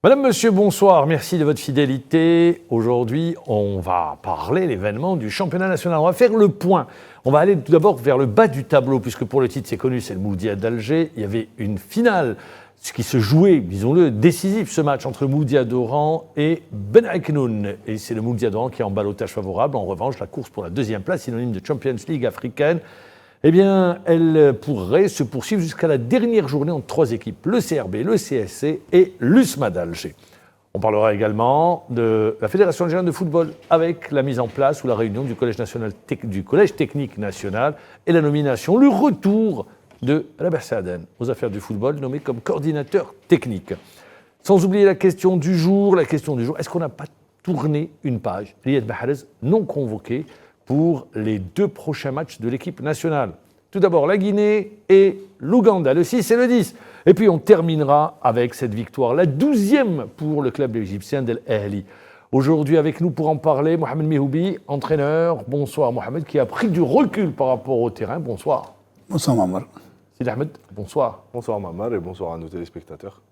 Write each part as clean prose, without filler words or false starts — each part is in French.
Madame, monsieur, bonsoir. Merci de votre fidélité. Aujourd'hui, on va parler de l'événement du championnat national. On va faire le point. On va aller tout d'abord vers le bas du tableau, puisque pour le titre, c'est connu, c'est le Moudia d'Alger. Il y avait une finale, ce qui se jouait, disons-le, décisif, ce match entre Moudia d'Oran et Ben Aïknoun. Et c'est le Moudia d'Oran qui est en ballottage favorable. En revanche, la course pour la deuxième place, synonyme de Champions League africaine, eh bien, elle pourrait se poursuivre jusqu'à la dernière journée entre trois équipes, le CRB, le CSC et l'USMA d'Alger. On parlera également de la Fédération algérienne de football avec la mise en place ou la réunion du Collège technique national et la nomination, le retour de Rabah Saaden aux affaires du football, nommé comme coordinateur technique. Sans oublier la question du jour, est-ce qu'on n'a pas tourné une page, Riyad Mahrez non convoqué pour les deux prochains matchs de l'équipe nationale. Tout d'abord, la Guinée et l'Ouganda, le 6 et le 10. Et puis, on terminera avec cette victoire, la 12e pour le club égyptien d'El Ahly. Aujourd'hui, avec nous pour en parler, Mohamed Mihoubi, entraîneur. Bonsoir, Mohamed, qui a pris du recul par rapport au terrain. Bonsoir. Bonsoir, Mamar. Sidi Ahmed, bonsoir. Bonsoir, Mamar, et bonsoir à nos téléspectateurs.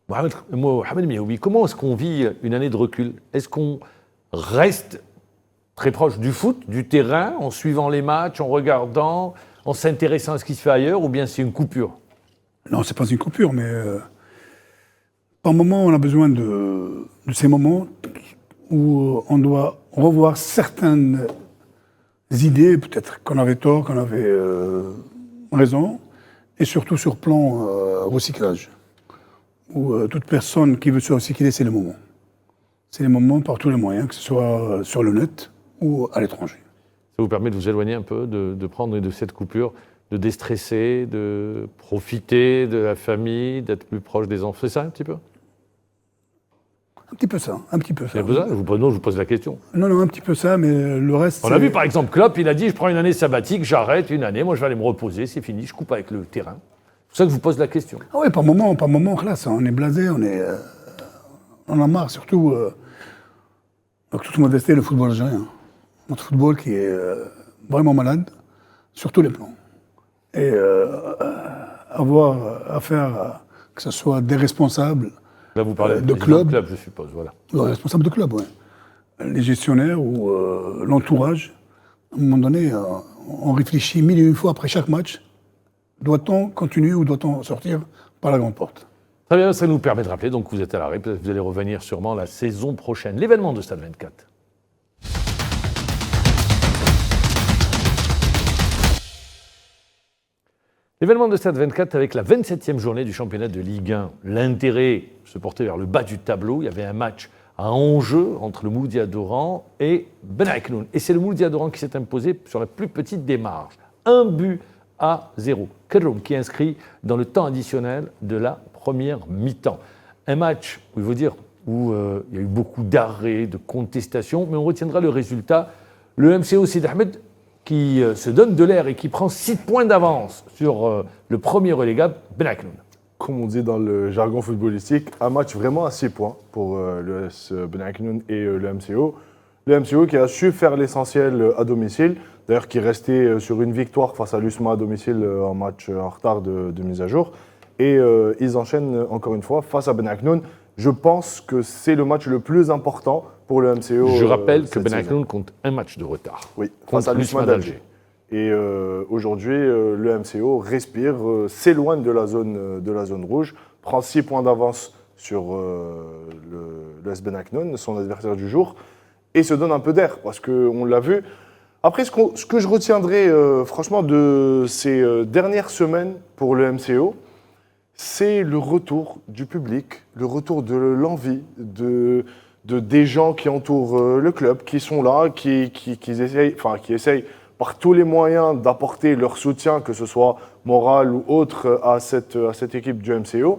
Mohamed Mihoubi, comment est-ce qu'on vit une année de recul ? Est-ce qu'on reste très proche du foot, du terrain, en suivant les matchs, en regardant, en s'intéressant à ce qui se fait ailleurs, ou bien c'est une coupure ? Non, c'est pas une coupure, mais par moment, on a besoin de ces moments où on doit revoir certaines idées, peut-être qu'on avait tort, qu'on avait raison, et surtout sur plan recyclage, où toute personne qui veut se recycler, c'est le moment. C'est les moments par tous les moyens, que ce soit sur le net ou à l'étranger. Ça vous permet de vous éloigner un peu, de prendre de cette coupure, de déstresser, de profiter de la famille, d'être plus proche des enfants. C'est ça un petit peu ? Un petit peu ça. C'est un peu ça ? Je vous pose la question. Non, un petit peu ça, mais le reste... On a vu par exemple Klopp, il a dit « je prends une année sabbatique, j'arrête une année, moi je vais aller me reposer, c'est fini, je coupe avec le terrain ». C'est pour ça que je vous pose la question. Ah oui, par moment, classe, on est blasé, on en a marre, surtout, avec toute modestie, le football algérien. Notre football qui est vraiment malade, sur tous les plans. Et avoir affaire que ce soit des responsables. Là, vous parlez de club, je suppose, voilà. Les responsables de club, oui. Les gestionnaires ou l'entourage. À un moment donné, on réfléchit mille et une fois après chaque match. Doit-on continuer ou doit-on sortir par la grande porte ? Très bien, ça nous permet de rappeler, donc vous êtes à l'arrêt, vous allez revenir sûrement la saison prochaine. L'événement de Stade 24. L'événement de Stade 24 avec la 27e journée du championnat de Ligue 1. L'intérêt se portait vers le bas du tableau. Il y avait un match à enjeu entre le Moudia d'Oran et Ben Aïknoun. Et c'est le Moudia d'Oran qui s'est imposé sur la plus petite des marges. 1-0. Kerroum qui est inscrit dans le temps additionnel de la première mi-temps. Un match, il faut dire, où il y a eu beaucoup d'arrêts, de contestations, mais on retiendra le résultat. Le MCO Sidi Ahmed qui se donne de l'air et qui prend 6 points d'avance sur le premier relégable, Ben Aïknoun. Comme on dit dans le jargon footballistique, un match vraiment à 6 points pour le S Ben Aïknoun et le MCO. Le MCO qui a su faire l'essentiel à domicile, d'ailleurs qui restait sur une victoire face à l'USMA à domicile en match en retard de mise à jour. Et ils enchaînent encore une fois face à Ben Aïknoun. Je pense que c'est le match le plus important pour le MCO. Je rappelle que Ben Aïknoun compte un match de retard. Oui, face à l'USMA d'Alger. Et aujourd'hui, le MCO respire, s'éloigne de la zone rouge, prend 6 points d'avance sur le S Ben Aïknoun, son adversaire du jour, et se donne un peu d'air, parce qu'on l'a vu. Après, ce que je retiendrai franchement de ces dernières semaines pour le MCO, c'est le retour du public, le retour de l'envie, des gens qui entourent le club, qui sont là, qui essayent par tous les moyens d'apporter leur soutien, que ce soit moral ou autre, à cette équipe du MCO.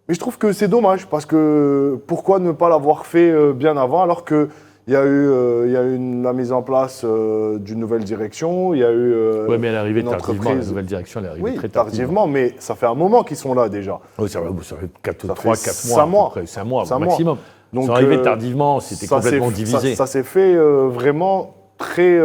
Mais je trouve que c'est dommage, parce que pourquoi ne pas l'avoir fait bien avant, alors qu'il y a eu la mise en place d'une nouvelle direction, il y a eu oui, mais elle est arrivée une tardivement, entreprise. la nouvelle direction, elle est arrivée très tardivement, mais ça fait un moment qu'ils sont là déjà. Oui, ça fait 3-4 mois. 5 mois, 5 maximum. Donc, ils sont arrivés tardivement, c'était complètement divisé. Ça s'est fait vraiment très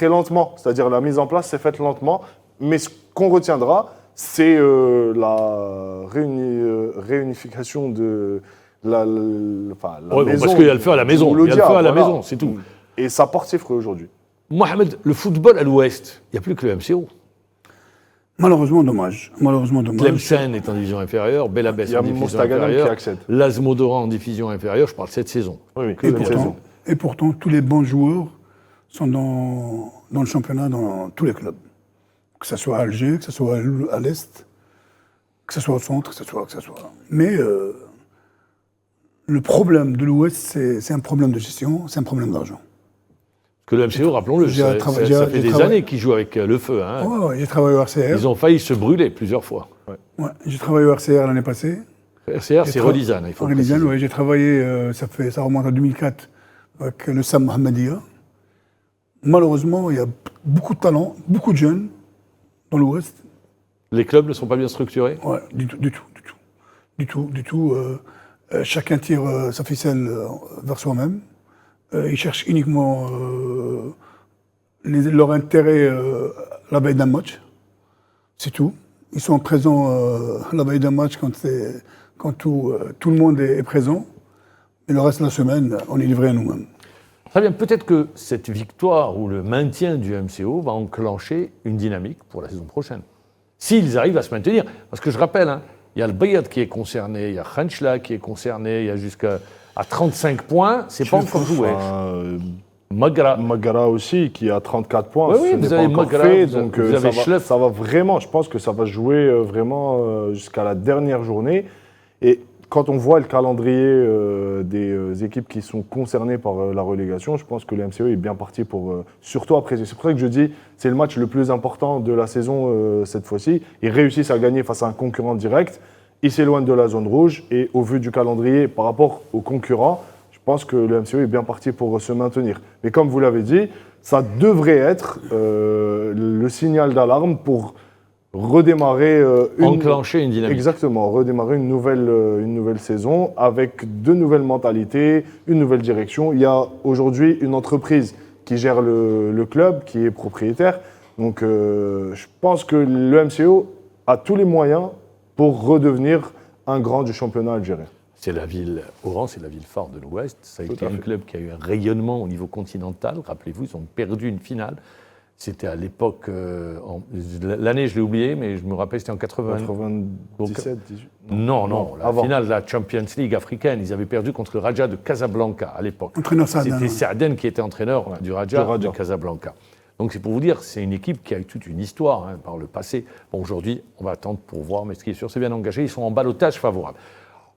lentement, c'est-à-dire la mise en place s'est faite lentement, mais ce qu'on retiendra, c'est la réunification Ouais, maison. parce qu'il y a le feu à la maison. Il y a le feu à la maison, c'est tout. Et ça porte ses fruits aujourd'hui. Mohamed, le football à l'Ouest, il n'y a plus que le MCO. Malheureusement, dommage. Malheureusement, dommage. Tlemcen est en division inférieure, Belabès Il y a en division Mostaganem qui inférieure, accède. Lasmodora en division inférieure, je parle de cette saison. Oui, Et cette saison. pourtant, tous les bons joueurs sont dans le championnat, dans tous les clubs. Que ce soit à Alger, que ce soit à l'Est, que ce soit au centre, que ce soit. Mais le problème de l'Ouest, c'est un problème de gestion, c'est un problème d'argent. Que le MCO, rappelons-le, ça fait des années qu'ils jouent avec le feu. Hein. Ouais, j'ai travaillé au RCR. Ils ont failli se brûler plusieurs fois. Ouais, j'ai travaillé au RCR l'année passée. RCR, c'est Relizane, il faut le Relizane, préciser. oui, j'ai travaillé, ça remonte à 2004, avec le Sam Mohammedia. Malheureusement, il y a beaucoup de talents, beaucoup de jeunes dans l'Ouest. Les clubs ne sont pas bien structurés. Ouais, du tout. Chacun tire sa ficelle vers soi-même. Ils cherchent uniquement leur intérêt la veille d'un match. C'est tout. Ils sont présents la veille d'un match quand tout le monde est présent. Et le reste de la semaine, on est livré à nous-mêmes. Très bien, peut-être que cette victoire ou le maintien du MCO va enclencher une dynamique pour la saison prochaine. S'ils arrivent à se maintenir. Parce que je rappelle, hein, il y a le Bayad qui est concerné, il y a Khanchla qui est concerné, il y a jusqu'à 35 points, c'est pas encore joué. Magara aussi, qui a 34 points. Oui, vous avez Magara, donc vous avez Schleff. ça va vraiment, je pense que ça va jouer vraiment jusqu'à la dernière journée. Et quand on voit le calendrier des équipes qui sont concernées par la relégation, je pense que le MCO est bien parti pour, surtout après. C'est pour ça que je dis, c'est le match le plus important de la saison cette fois-ci. Ils réussissent à gagner face à un concurrent direct. Ils s'éloignent de la zone rouge et au vu du calendrier par rapport aux concurrents, je pense que le MCO est bien parti pour se maintenir. Mais comme vous l'avez dit, ça devrait être le signal d'alarme pour redémarrer Enclencher une dynamique. Exactement, redémarrer une nouvelle saison avec de nouvelles mentalités, une nouvelle direction. Il y a aujourd'hui une entreprise qui gère le club, qui est propriétaire. Donc je pense que le MCO a tous les moyens pour redevenir un grand du championnat algérien. C'est la ville, Oran, c'est la ville phare de l'Ouest. Ça a Tout été à un fait. club qui a eu un rayonnement au niveau continental. Rappelez-vous, ils ont perdu une finale. C'était à l'époque, l'année je l'ai oublié, mais je me rappelle, c'était en 97, 18. Non, la avant. finale de la Champions League africaine. Ils avaient perdu contre le Raja de Casablanca à l'époque. Entraîneur Saadane. C'était Saadane qui était entraîneur du Raja de Casablanca. Donc c'est pour vous dire, c'est une équipe qui a eu toute une histoire hein, par le passé. Bon, aujourd'hui, on va attendre pour voir, mais ce qui est sûr, c'est bien engagé. Ils sont en ballottage favorable.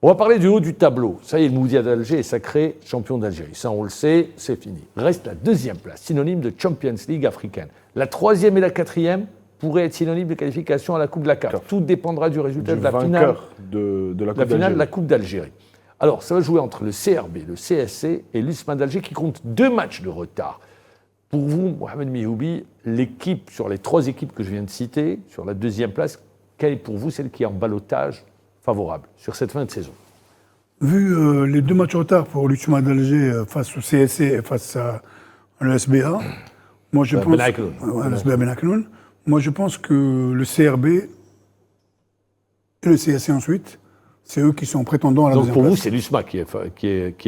On va parler du haut du tableau. Ça y est, le Moudia d'Alger est sacré champion d'Algérie. Ça, on le sait, c'est fini. Reste la deuxième place, synonyme de Champions League africaine. La troisième et la quatrième pourraient être synonymes de qualification à la Coupe de la CAF. Tout dépendra du résultat de la finale, de la Coupe la finale d'Algérie. de la Coupe d'Algérie. Alors, ça va jouer entre le CRB, le CSC et l'USMA d'Alger qui comptent 2 matchs de retard. Pour vous, Mohamed Mihoubi, l'équipe, sur les 3 équipes que je viens de citer, sur la deuxième place, quelle est pour vous celle qui est en ballottage favorable sur cette fin de saison? Vu les 2 matchs en retard pour l'USMA d'Alger face au CSC et face à l'ESBA, moi je pense... Ben Aïkloun. Ouais, l'ESBA Ben Aïkloun. Moi je pense que le CRB et le CSC ensuite, c'est eux qui sont prétendants à la Donc deuxième pour vous, place. c'est l'USMA qui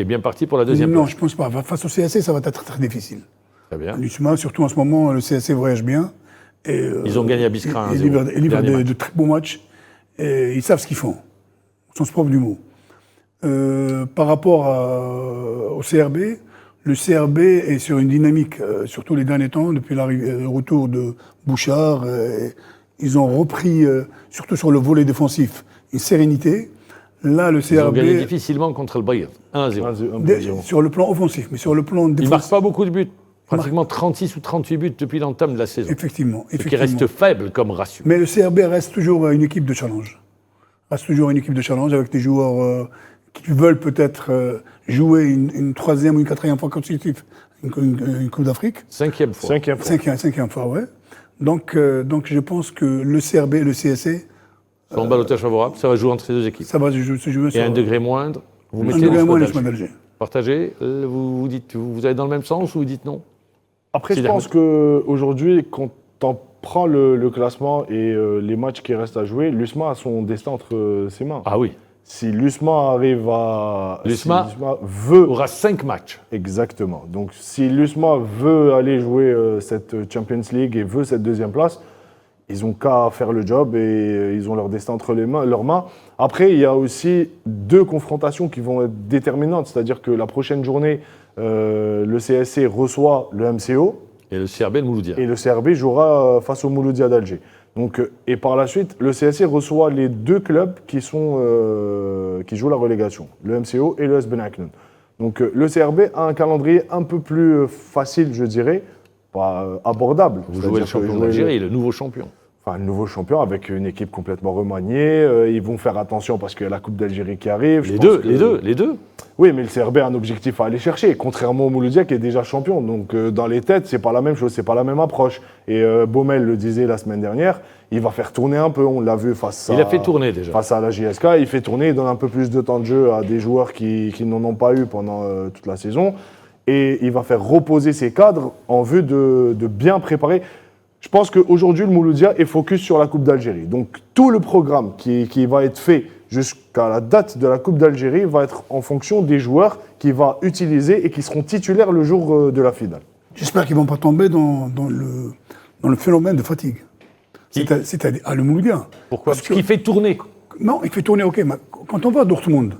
est bien parti pour la deuxième Non, place. je pense pas. Face au CSC, ça va être très difficile. Très bien. L'USMA, surtout en ce moment, le CSC voyage bien. Et, Ils ont gagné à Biskra 1-0. Ils livrent Dernier match. de très beaux matchs. Et ils savent ce qu'ils font, au sens propre du mot. Par rapport au CRB, le CRB est sur une dynamique, surtout les derniers temps, depuis le retour de Bouchard. Ils ont repris, surtout sur le volet défensif, une sérénité. Là, le Ils ont gagné CRB, difficilement contre le Bayern. 1-0. sur le plan offensif, mais sur le plan Ils ne marquent défensif, pas beaucoup de buts. Pratiquement 36 ou 38 buts depuis l'entame de la saison. effectivement. Ce qui reste faible comme ratio. Mais le CRB reste toujours une équipe de challenge. Reste toujours une équipe de challenge avec des joueurs qui veulent peut-être jouer une 3e ou une 4e fois consécutive une Coupe d'Afrique. 5e fois. 5e fois. 5e fois, ouais. Donc je pense que le CRB et le CSC, Sur un ballottage favorable, ça va jouer entre ces deux équipes. ça va se jouer Et sur à un degré moindre, vous un mettez degré l'USMA moins d'Alger. l'USMA d'Alger. Partagez, vous dites, vous allez dans le même sens ou vous dites non? Après, je C'est pense qu'aujourd'hui, quand on prend le classement et les matchs qui restent à jouer, l'USMA a son destin entre ses mains. Ah oui. Si l'USMA arrive à... L'USMA veut... aura 5 matchs. Exactement. Donc si l'USMA veut aller jouer cette Champions League et veut cette deuxième place, ils ont qu'à faire le job et ils ont leur destin entre leurs mains. Après, il y a aussi 2 confrontations qui vont être déterminantes. C'est-à-dire que la prochaine journée, le CSC reçoit le MCO. Et le CRB, le Mouloudia. Et le CRB jouera face au Mouloudia d'Alger. Donc, et par la suite, le CSC reçoit les 2 clubs qui jouent la relégation, le MCO et le S Benaknoun. Donc le CRB a un calendrier un peu plus facile, je dirais, pas abordable. Vous jouez le champion d'Algérie, le nouveau champion. Enfin, le nouveau champion avec une équipe complètement remaniée. Ils vont faire attention parce qu'il y a la Coupe d'Algérie qui arrive. Les deux. Oui, mais le CRB a un objectif à aller chercher, contrairement au Mouloudia qui est déjà champion. Donc, dans les têtes, c'est pas la même chose, c'est pas la même approche. Et Baumel le disait la semaine dernière, il va faire tourner un peu. On l'a vu face Il a fait tourner déjà. Face à la JSK, il fait tourner, il donne un peu plus de temps de jeu à des joueurs qui n'en ont pas eu pendant toute la saison. Et il va faire reposer ses cadres en vue de bien préparer. Je pense qu'aujourd'hui, le Mouloudia est focus sur la Coupe d'Algérie. Donc, tout le programme qui va être fait jusqu'à la date de la Coupe d'Algérie va être en fonction des joueurs qu'il va utiliser et qui seront titulaires le jour de la finale. J'espère qu'ils ne vont pas tomber dans le phénomène de fatigue. C'est-à-dire le Mouloudia. Pourquoi ? Parce qu'il fait tourner. Non, il fait tourner, ok. Mais quand on voit Dortmund,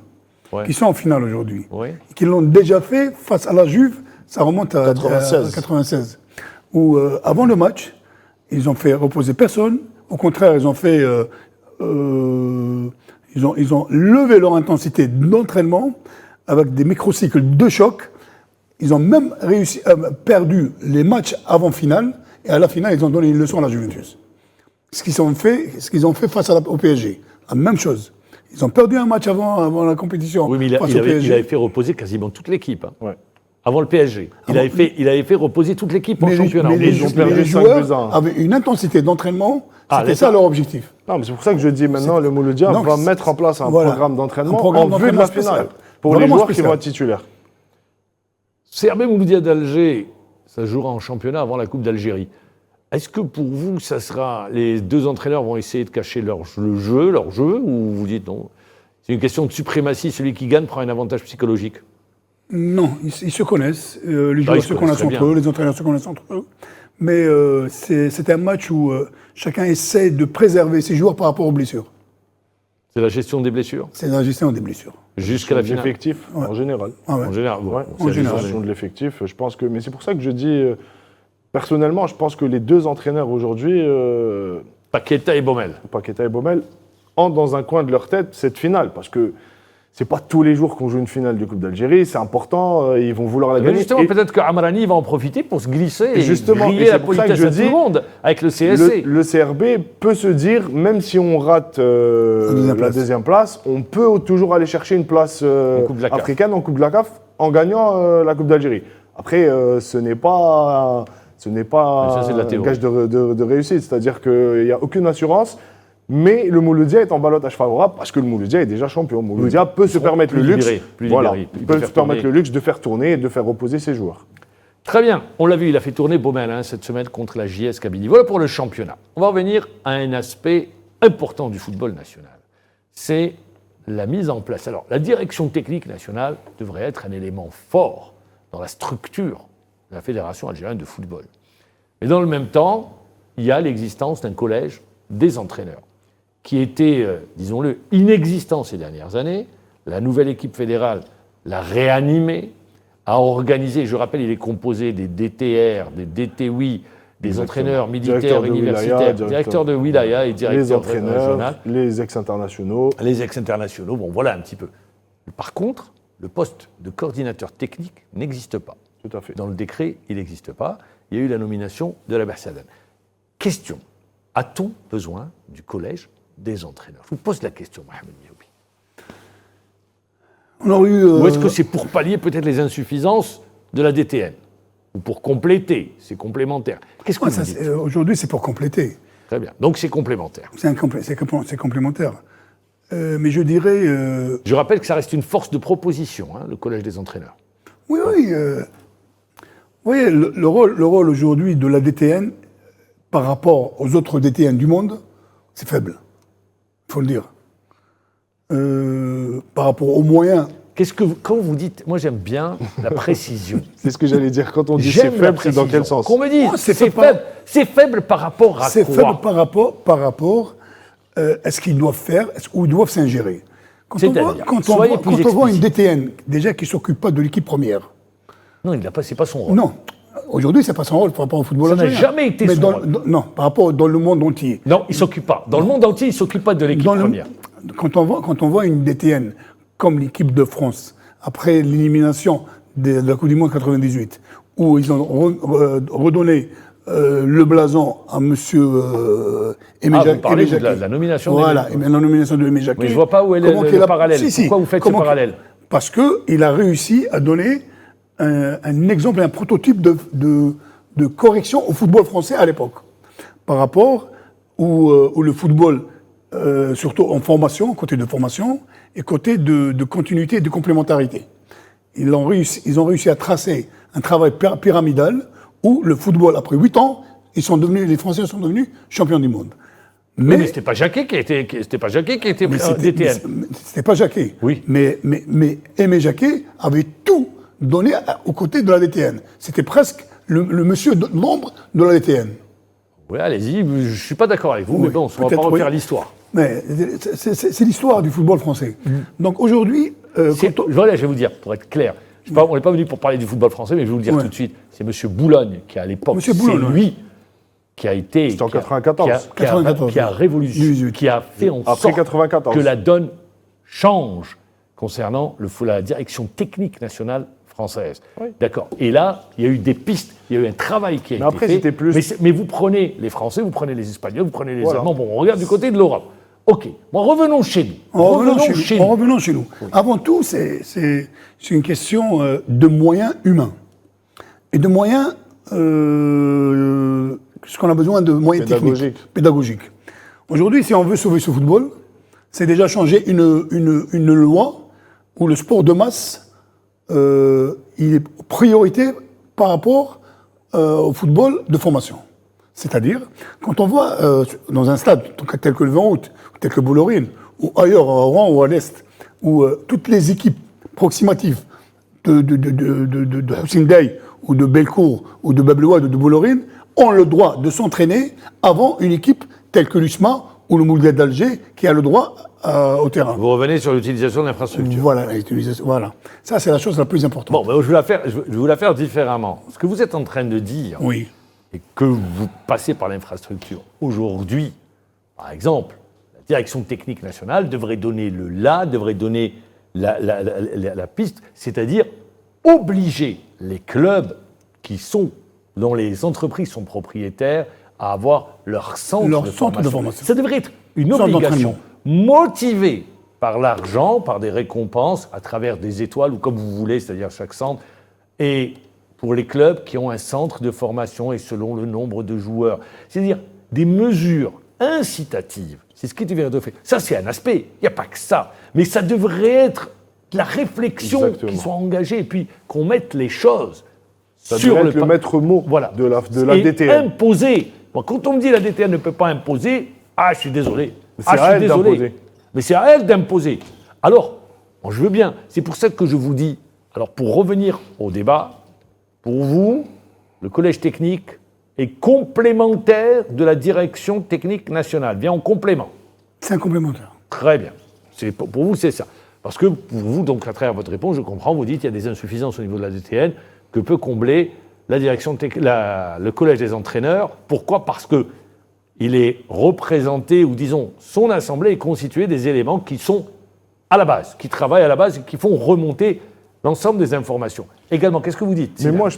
qui sont en finale aujourd'hui, et qui l'ont déjà fait face à la Juve, ça remonte à 96. Où avant le match, ils ont fait reposer personne. Au contraire, ils ont fait, ils ont levé leur intensité d'entraînement avec des microcycles de choc. Ils ont même perdu les matchs avant finale. Et à la finale, ils ont donné une leçon à la Juventus. Ce qu'ils ont fait face au PSG, la même chose. Ils ont perdu un match avant la compétition. Oui, mais il avait fait reposer quasiment toute l'équipe. Hein. Ouais. Avant le PSG. Il avait fait reposer toute l'équipe en championnat. Mais les joueurs avaient une intensité d'entraînement, c'était ça leur objectif. Non, mais c'est pour ça que je dis maintenant, le Mouloudia va mettre en place un programme d'entraînement en vue de la finale, pour les joueurs qui vont être titulaires. CRB Mouloudia d'Alger, ça jouera en championnat avant la Coupe d'Algérie. Est-ce que pour vous, les 2 entraîneurs vont essayer de cacher leur jeu, ou vous dites non ? C'est une question de suprématie, celui qui gagne prend un avantage psychologique. Non, ils se connaissent, les joueurs se connaissent entre eux, les entraîneurs se connaissent entre eux. Mais c'est un match où chacun essaie de préserver ses joueurs par rapport aux blessures. C'est la gestion des blessures ? C'est la gestion des blessures. Jusqu'à la finale. L'effectif, en général. Ah ouais. En général, c'est la gestion de l'effectif. Je pense que, mais c'est pour ça que je dis, personnellement, je pense que les 2 entraîneurs aujourd'hui, Paqueta et Baumel, entrent dans un coin de leur tête cette finale, parce que c'est pas tous les jours qu'on joue une finale de Coupe d'Algérie, c'est important, ils vont vouloir la gagner. Justement, peut-être qu'Amrani va en profiter pour se glisser et griller la politesse à tout le monde avec le CSC. Le CRB peut se dire, même si on rate la deuxième place, on peut toujours aller chercher une place africaine en Coupe de la CAF en gagnant la Coupe d'Algérie. Après, ce n'est pas un gage de réussite, c'est-à-dire qu'il n'y a aucune assurance. Mais le Mouloudia est en ballottage favorable parce que le Mouloudia est déjà champion. Le Mouloudia peut se permettre le luxe. Il peut se permettre le luxe de faire tourner et de faire reposer ses joueurs. Très bien. On l'a vu, il a fait tourner Baumel cette semaine contre la JS Kabylie. Voilà pour le championnat. On va revenir à un aspect important du football national. C'est la mise en place. Alors, la direction technique nationale devrait être un élément fort dans la structure de la Fédération algérienne de football. Mais dans le même temps, il y a l'existence d'un collège des entraîneurs, qui était, disons-le, inexistant ces dernières années. La nouvelle équipe fédérale l'a réanimé, a organisé, je rappelle, il est composé des DTR, des DTWI, des entraîneurs militaires, universitaires, directeurs de wilaya et directeurs régionaux. Les ex-internationaux. Les ex-internationaux, bon voilà un petit peu. Par contre, le poste de coordinateur technique n'existe pas. Tout à fait. Dans le décret, il n'existe pas. Il y a eu la nomination de la Bersadan. Question, a-t-on besoin du collège des entraîneurs? Je vous pose la question, Mohamed Dioubi. Ou est-ce que c'est pour pallier peut-être les insuffisances de la DTN? Ou pour compléter, c'est complémentaire? Qu'est-ce que vous dites? Aujourd'hui, c'est pour compléter. Très bien, donc c'est complémentaire. C'est complémentaire. Mais je dirais... Je rappelle que ça reste une force de proposition, le collège des entraîneurs. Oui. Vous voyez, le rôle aujourd'hui de la DTN par rapport aux autres DTN du monde, c'est faible. Il faut le dire. par rapport aux moyens. Quand vous dites, moi j'aime bien la précision. C'est ce que j'allais dire. Quand on dit c'est faible, c'est dans quel sens? Qu'on me dise, c'est c'est faible par rapport à C'est quoi? faible par rapport à ce qu'ils doivent faire ou ils doivent s'ingérer. Quand on voit une DTN, déjà qui ne s'occupe pas de l'équipe première. Non, c'est pas son rôle. Non. Aujourd'hui, c'est pas son rôle par rapport au football Ça n'a algérien. jamais été son rôle. Non, par rapport dans le monde entier. Non, il ne s'occupe pas. Dans le monde entier, il ne s'occupe pas de l'équipe première. Quand on voit une DTN comme l'équipe de France, après l'élimination de la Coupe du Monde 98, où ils ont redonné le blason à M. Aimé Jacquet. Vous parlez de la nomination Voilà, la nomination de Aimé Jacquet. Mais je ne vois pas où est le parallèle. Pourquoi vous faites ce parallèle? Parce qu'il a réussi à donner un exemple, un prototype de correction au football français à l'époque. Par rapport où le football, surtout en formation, côté de formation, et côté de continuité et de complémentarité. Ils ont réussi à tracer un travail pyramidal où le football, après 8 ans, les Français sont devenus champions du monde. Mais c'était pas Jacquet qui était DTN. C'était pas Jacquet. Oui. Mais Aimé Jacquet avait tout donné aux côtés de la DTN. C'était presque le monsieur de l'ombre de la DTN. Oui, allez-y, je ne suis pas d'accord avec vous, mais bon, on ne va pas refaire l'histoire. Mais c'est l'histoire du football français. Donc aujourd'hui... Voilà, je vais vous dire, pour être clair, on n'est pas venu pour parler du football français, mais je vais vous le dire tout de suite, c'est M. Boulogne qui, à l'époque, c'est lui qui a été... C'était en 94. Qui a révolutionné, qui a fait en sorte 94. que la donne change concernant la direction technique nationale française. Oui. D'accord. Et là, il y a eu des pistes, il y a eu un travail qui a été après, fait. C'était plus... Mais vous prenez les Français, vous prenez les Espagnols, vous prenez les Allemands. Bon, on regarde du côté de l'Europe. OK. Bon, revenons chez nous. Revenons chez nous. Oui. Avant tout, c'est une question de moyens humains. Et de moyens... ce qu'on a besoin de moyens techniques, pédagogiques. Aujourd'hui, si on veut sauver ce football, c'est déjà changer une loi où le sport de masse, il est priorité par rapport au football de formation. C'est-à-dire, quand on voit dans un stade tel que le Van Hout, tel que Bollorine, ou ailleurs, à Rouen ou à l'Est, où toutes les équipes proximatives de Hussein Dey, ou de Belcourt, ou de Bablouad, ou de Bollorine, ont le droit de s'entraîner avant une équipe telle que l'USMA ou le Mouldiat d'Alger, qui a le droit au terrain. Vous revenez sur l'utilisation de l'infrastructure. Voilà, l'utilisation. Voilà. Ça, c'est la chose la plus importante. Bon, ben, je vais vous la faire différemment. Ce que vous êtes en train de dire, oui, et que vous passez par l'infrastructure. Aujourd'hui, par exemple, la direction technique nationale devrait donner devrait donner la piste, c'est-à-dire obliger les clubs dont les entreprises sont propriétaires à avoir leur centre de formation. Ça devrait être une obligation motivée par l'argent, par des récompenses, à travers des étoiles ou comme vous voulez, c'est-à-dire chaque centre, et pour les clubs qui ont un centre de formation et selon le nombre de joueurs. C'est-à-dire des mesures incitatives. C'est ce qui vient de faire. Ça, c'est un aspect. Il n'y a pas que ça. Mais ça devrait être la réflexion qui soit engagée et puis qu'on mette les choses sur le maître mot de la DTN. Imposer. Bon, quand on me dit la DTN ne peut pas imposer, je suis désolé. C'est à elle d'imposer. Mais c'est à elle d'imposer. Alors, je veux bien. C'est pour ça que je vous dis, alors pour revenir au débat, pour vous, le collège technique est complémentaire de la direction technique nationale. Vient en complément. C'est un complémentaire. Très bien. Pour vous, c'est ça. Parce que pour vous, donc à travers votre réponse, je comprends, vous dites qu'il y a des insuffisances au niveau de la DTN que peut combler la direction le collège des entraîneurs. Pourquoi ? Parce que il est représenté, ou disons, son assemblée est constituée des éléments qui sont à la base, qui travaillent à la base et qui font remonter l'ensemble des informations. Également, qu'est-ce que vous dites ? Mais moi,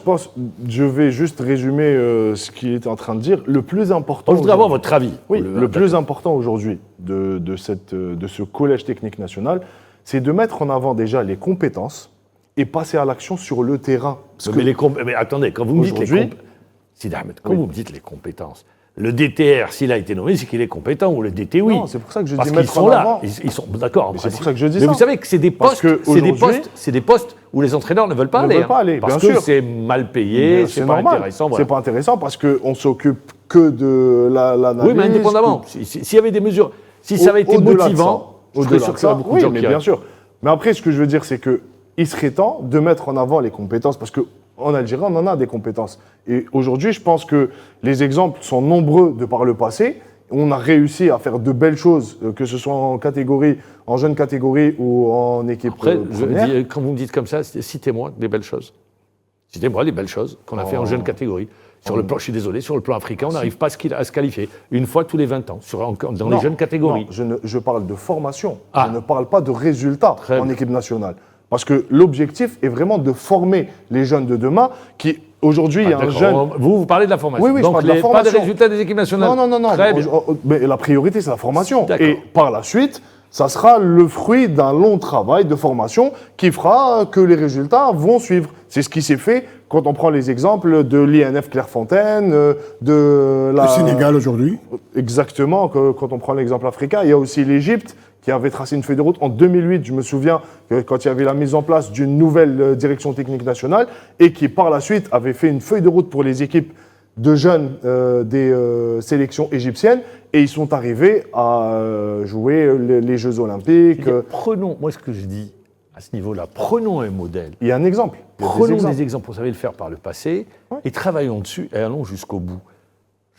je vais juste résumer ce qu'il était en train de dire. Le plus important... Je voudrais avoir votre avis. Oui, le plus important aujourd'hui de ce collège technique national, c'est de mettre en avant déjà les compétences et passer à l'action sur le terrain. Mais attendez, quand vous me dites les compétences... Sidi Ahmed, quand vous me dites les compétences, le DTR, s'il a été nommé, c'est qu'il est compétent, ou le DT, oui. Non, c'est pour ça que je dis mettre en avant. Ils sont d'accord. C'est pour ça que je dis mais ça. Vous savez que c'est des postes, c'est des postes où les entraîneurs ne veulent pas aller. Parce que c'est mal payé, c'est pas intéressant. C'est pas intéressant parce qu'on s'occupe que de la oui, mais indépendamment. S'il y avait des mesures, si ça avait été motivant, Au-delà sûr de qu'il y aura ça, beaucoup de gens mais qui bien arrivent. sûr. Mais après, ce que je veux dire, c'est qu'il serait temps de mettre en avant les compétences, parce qu'en Algérie, on en a des compétences. Et aujourd'hui, je pense que les exemples sont nombreux de par le passé. On a réussi à faire de belles choses, que ce soit en jeune catégorie ou en équipe Après, première. quand vous me dites comme ça, citez-moi des belles choses. Citez-moi les belles choses qu'on a fait en jeune catégorie. Sur le plan, je suis désolé, sur le plan africain, on n'arrive pas à se qualifier une fois tous les 20 ans dans les jeunes catégories. Non, je parle de formation. Ah. Je ne parle pas de résultats Très en bien. équipe nationale. Parce que l'objectif est vraiment de former les jeunes de demain qui, aujourd'hui, il y a un D'accord. jeune... Vous parlez de la formation. Oui, oui, je donc parle de la pas formation. des résultats des équipes nationales. Non. Très bien. Mais la priorité, c'est la formation. D'accord. Et par la suite, ça sera le fruit d'un long travail de formation qui fera que les résultats vont suivre. C'est ce qui s'est fait quand on prend les exemples de l'INF Clairefontaine, de la... Le Sénégal aujourd'hui. Exactement, quand on prend l'exemple africain. Il y a aussi l'Égypte qui avait tracé une feuille de route en 2008, je me souviens, quand il y avait la mise en place d'une nouvelle direction technique nationale et qui, par la suite, avait fait une feuille de route pour les équipes de jeunes des sélections égyptiennes et ils sont arrivés à jouer les Jeux Olympiques. Prenons, moi ce que je dis à ce niveau-là, prenons un modèle. Il y a un exemple. Il y a Prenons des exemples, on savait le faire par le passé, Ouais. et travaillons dessus et allons jusqu'au bout.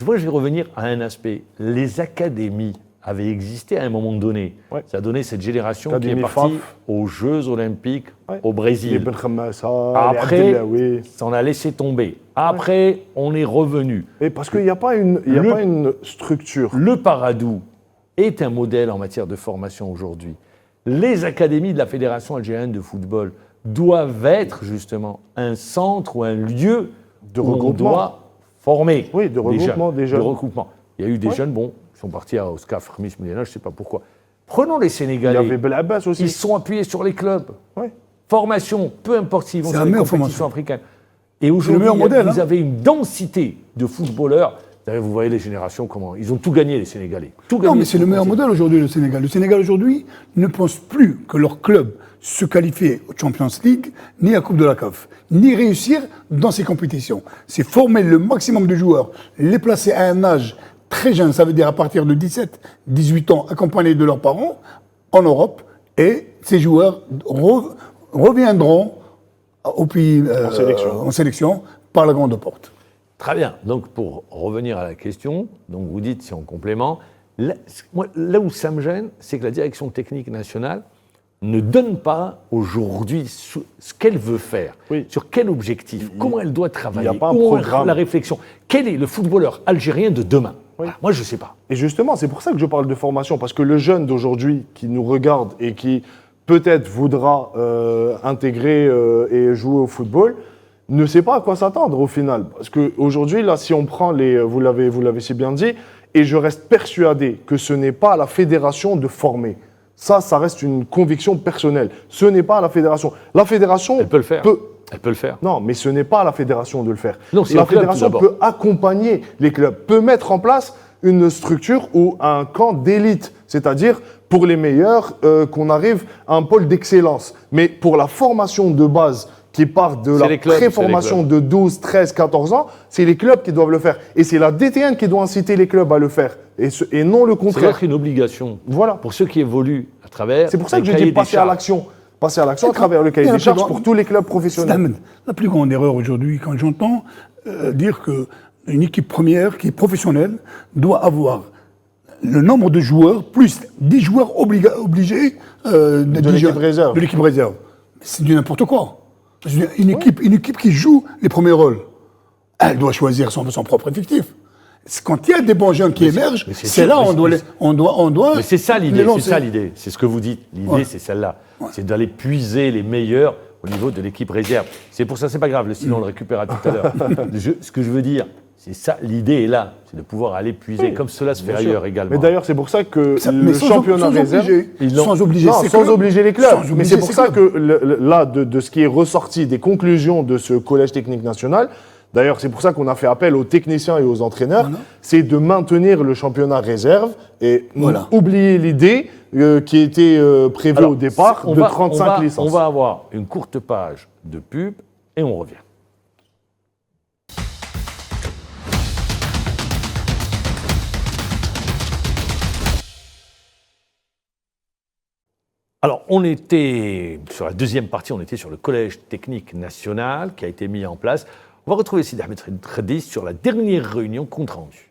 Moi, je vais revenir à un aspect. Les académies avaient existé à un moment donné. Ouais. Ça a donné cette génération Académie qui est partie FAF. aux Jeux Olympiques Ouais. au Les Brésil. Ben Khamassa, Après, les Abdellaoui. ça en a laissé tomber. Après, on est revenu. Et parce qu'il n'y a pas une structure. Le Paradou est un modèle en matière de formation aujourd'hui. Les académies de la Fédération algérienne de football doivent être justement un centre ou un lieu De où on regroupement. doit former Oui, de regroupement des jeunes. De regroupement. Il y a eu des Ouais. jeunes, bon, ils sont partis au SCAF Remis Mouliana, je ne sais pas pourquoi. Prenons les Il y Sénégalais. avait Belabbas aussi. Ils sont appuyés sur les clubs. Ouais. Formation, peu importe s'ils vont C'est sur la les meilleure compétitions formation. africaines. Et aujourd'hui, meilleur modèle, vous hein. avez une densité de footballeurs. D'ailleurs, vous voyez les générations, comment ils ont tout gagné, les Sénégalais. Tout gagné Non, mais c'est sur le meilleur continent. modèle aujourd'hui, le Sénégal. Le Sénégal aujourd'hui ne pense plus que leur club se qualifier au Champions League, ni à Coupe de la CAF, ni réussir dans ces compétitions. C'est former le maximum de joueurs, les placer à un âge très jeune, ça veut dire à partir de 17, 18 ans, accompagnés de leurs parents, en Europe, et ces joueurs reviendront au pays, en sélection par la grande porte. Très bien. Donc, pour revenir à la question, donc vous dites, c'est en complément, là où ça me gêne, c'est que la direction technique nationale ne donne pas aujourd'hui ce qu'elle veut faire, Oui. sur quel objectif, comment elle doit travailler, il y a pas un où programme. la réflexion. Quel est le footballeur algérien de demain? Voilà, moi, je ne sais pas. Et justement, c'est pour ça que je parle de formation, parce que le jeune d'aujourd'hui qui nous regarde et qui peut-être voudra intégrer et jouer au football, ne sait pas à quoi s'attendre au final. Parce qu'aujourd'hui, là, si on prend vous l'avez si bien dit, et je reste persuadé que ce n'est pas à la fédération de former. Ça reste une conviction personnelle. Ce n'est pas à la fédération. La fédération Elle peut le faire. Elle peut le faire. Non, mais ce n'est pas à la fédération de le faire. Non, c'est la au club, fédération tout d'abord. peut accompagner les clubs, peut mettre en place une structure ou un camp d'élite, c'est-à-dire pour les meilleurs, qu'on arrive à un pôle d'excellence. Mais pour la formation de base qui part de C'est la les clubs, préformation c'est les de 12, 13, 14 ans, c'est les clubs qui doivent le faire. Et c'est la DTN qui doit inciter les clubs à le faire, et non le Ça doit contraire. être une obligation Voilà. pour ceux qui évoluent à travers. C'est pour ça le que je cahier dis des passer à charges. l'action. Passer à l'action à travers le cahier Et des la charges plus pour grande- tous les clubs professionnels. La plus grande erreur aujourd'hui, quand j'entends dire qu'une équipe première qui est professionnelle doit avoir le nombre de joueurs plus 10 joueurs obligés de l'équipe réserve. De l'équipe réserve. C'est du n'importe quoi. Je veux dire, une équipe qui joue les premiers rôles, elle doit choisir son propre effectif. Quand il y a des bons jeunes qui émergent, mais c'est c'est sûr, là mais on doit Mais c'est ça les l'idée, c'est lancer. ça l'idée. C'est ce que vous dites. L'idée, Ouais. c'est celle-là. C'est d'aller puiser les meilleurs au niveau de l'équipe réserve. C'est pour ça, c'est pas grave, sinon on le récupérera tout à l'heure. Ce que je veux dire, c'est ça, l'idée est là, c'est de pouvoir aller puiser, comme cela se fait Bien sûr. ailleurs également. Mais d'ailleurs, c'est pour ça que Mais le championnat réserve... sans obliger Non, ces sans clubs. obliger les clubs. Sans Mais obliger c'est pour ces ça clubs. que là, de ce qui est ressorti des conclusions de ce collège technique national, d'ailleurs, c'est pour ça qu'on a fait appel aux techniciens et aux entraîneurs, Voilà. c'est de maintenir le championnat réserve et Voilà. oublier l'idée qui était prévue Alors, au départ on de va- 35 licences. On va avoir une courte page de pub et on revient. Alors, on était sur la deuxième partie, on était sur le Collège technique national qui a été mis en place. On va retrouver Sidi Ahmed Khadis sur la dernière réunion compte rendu.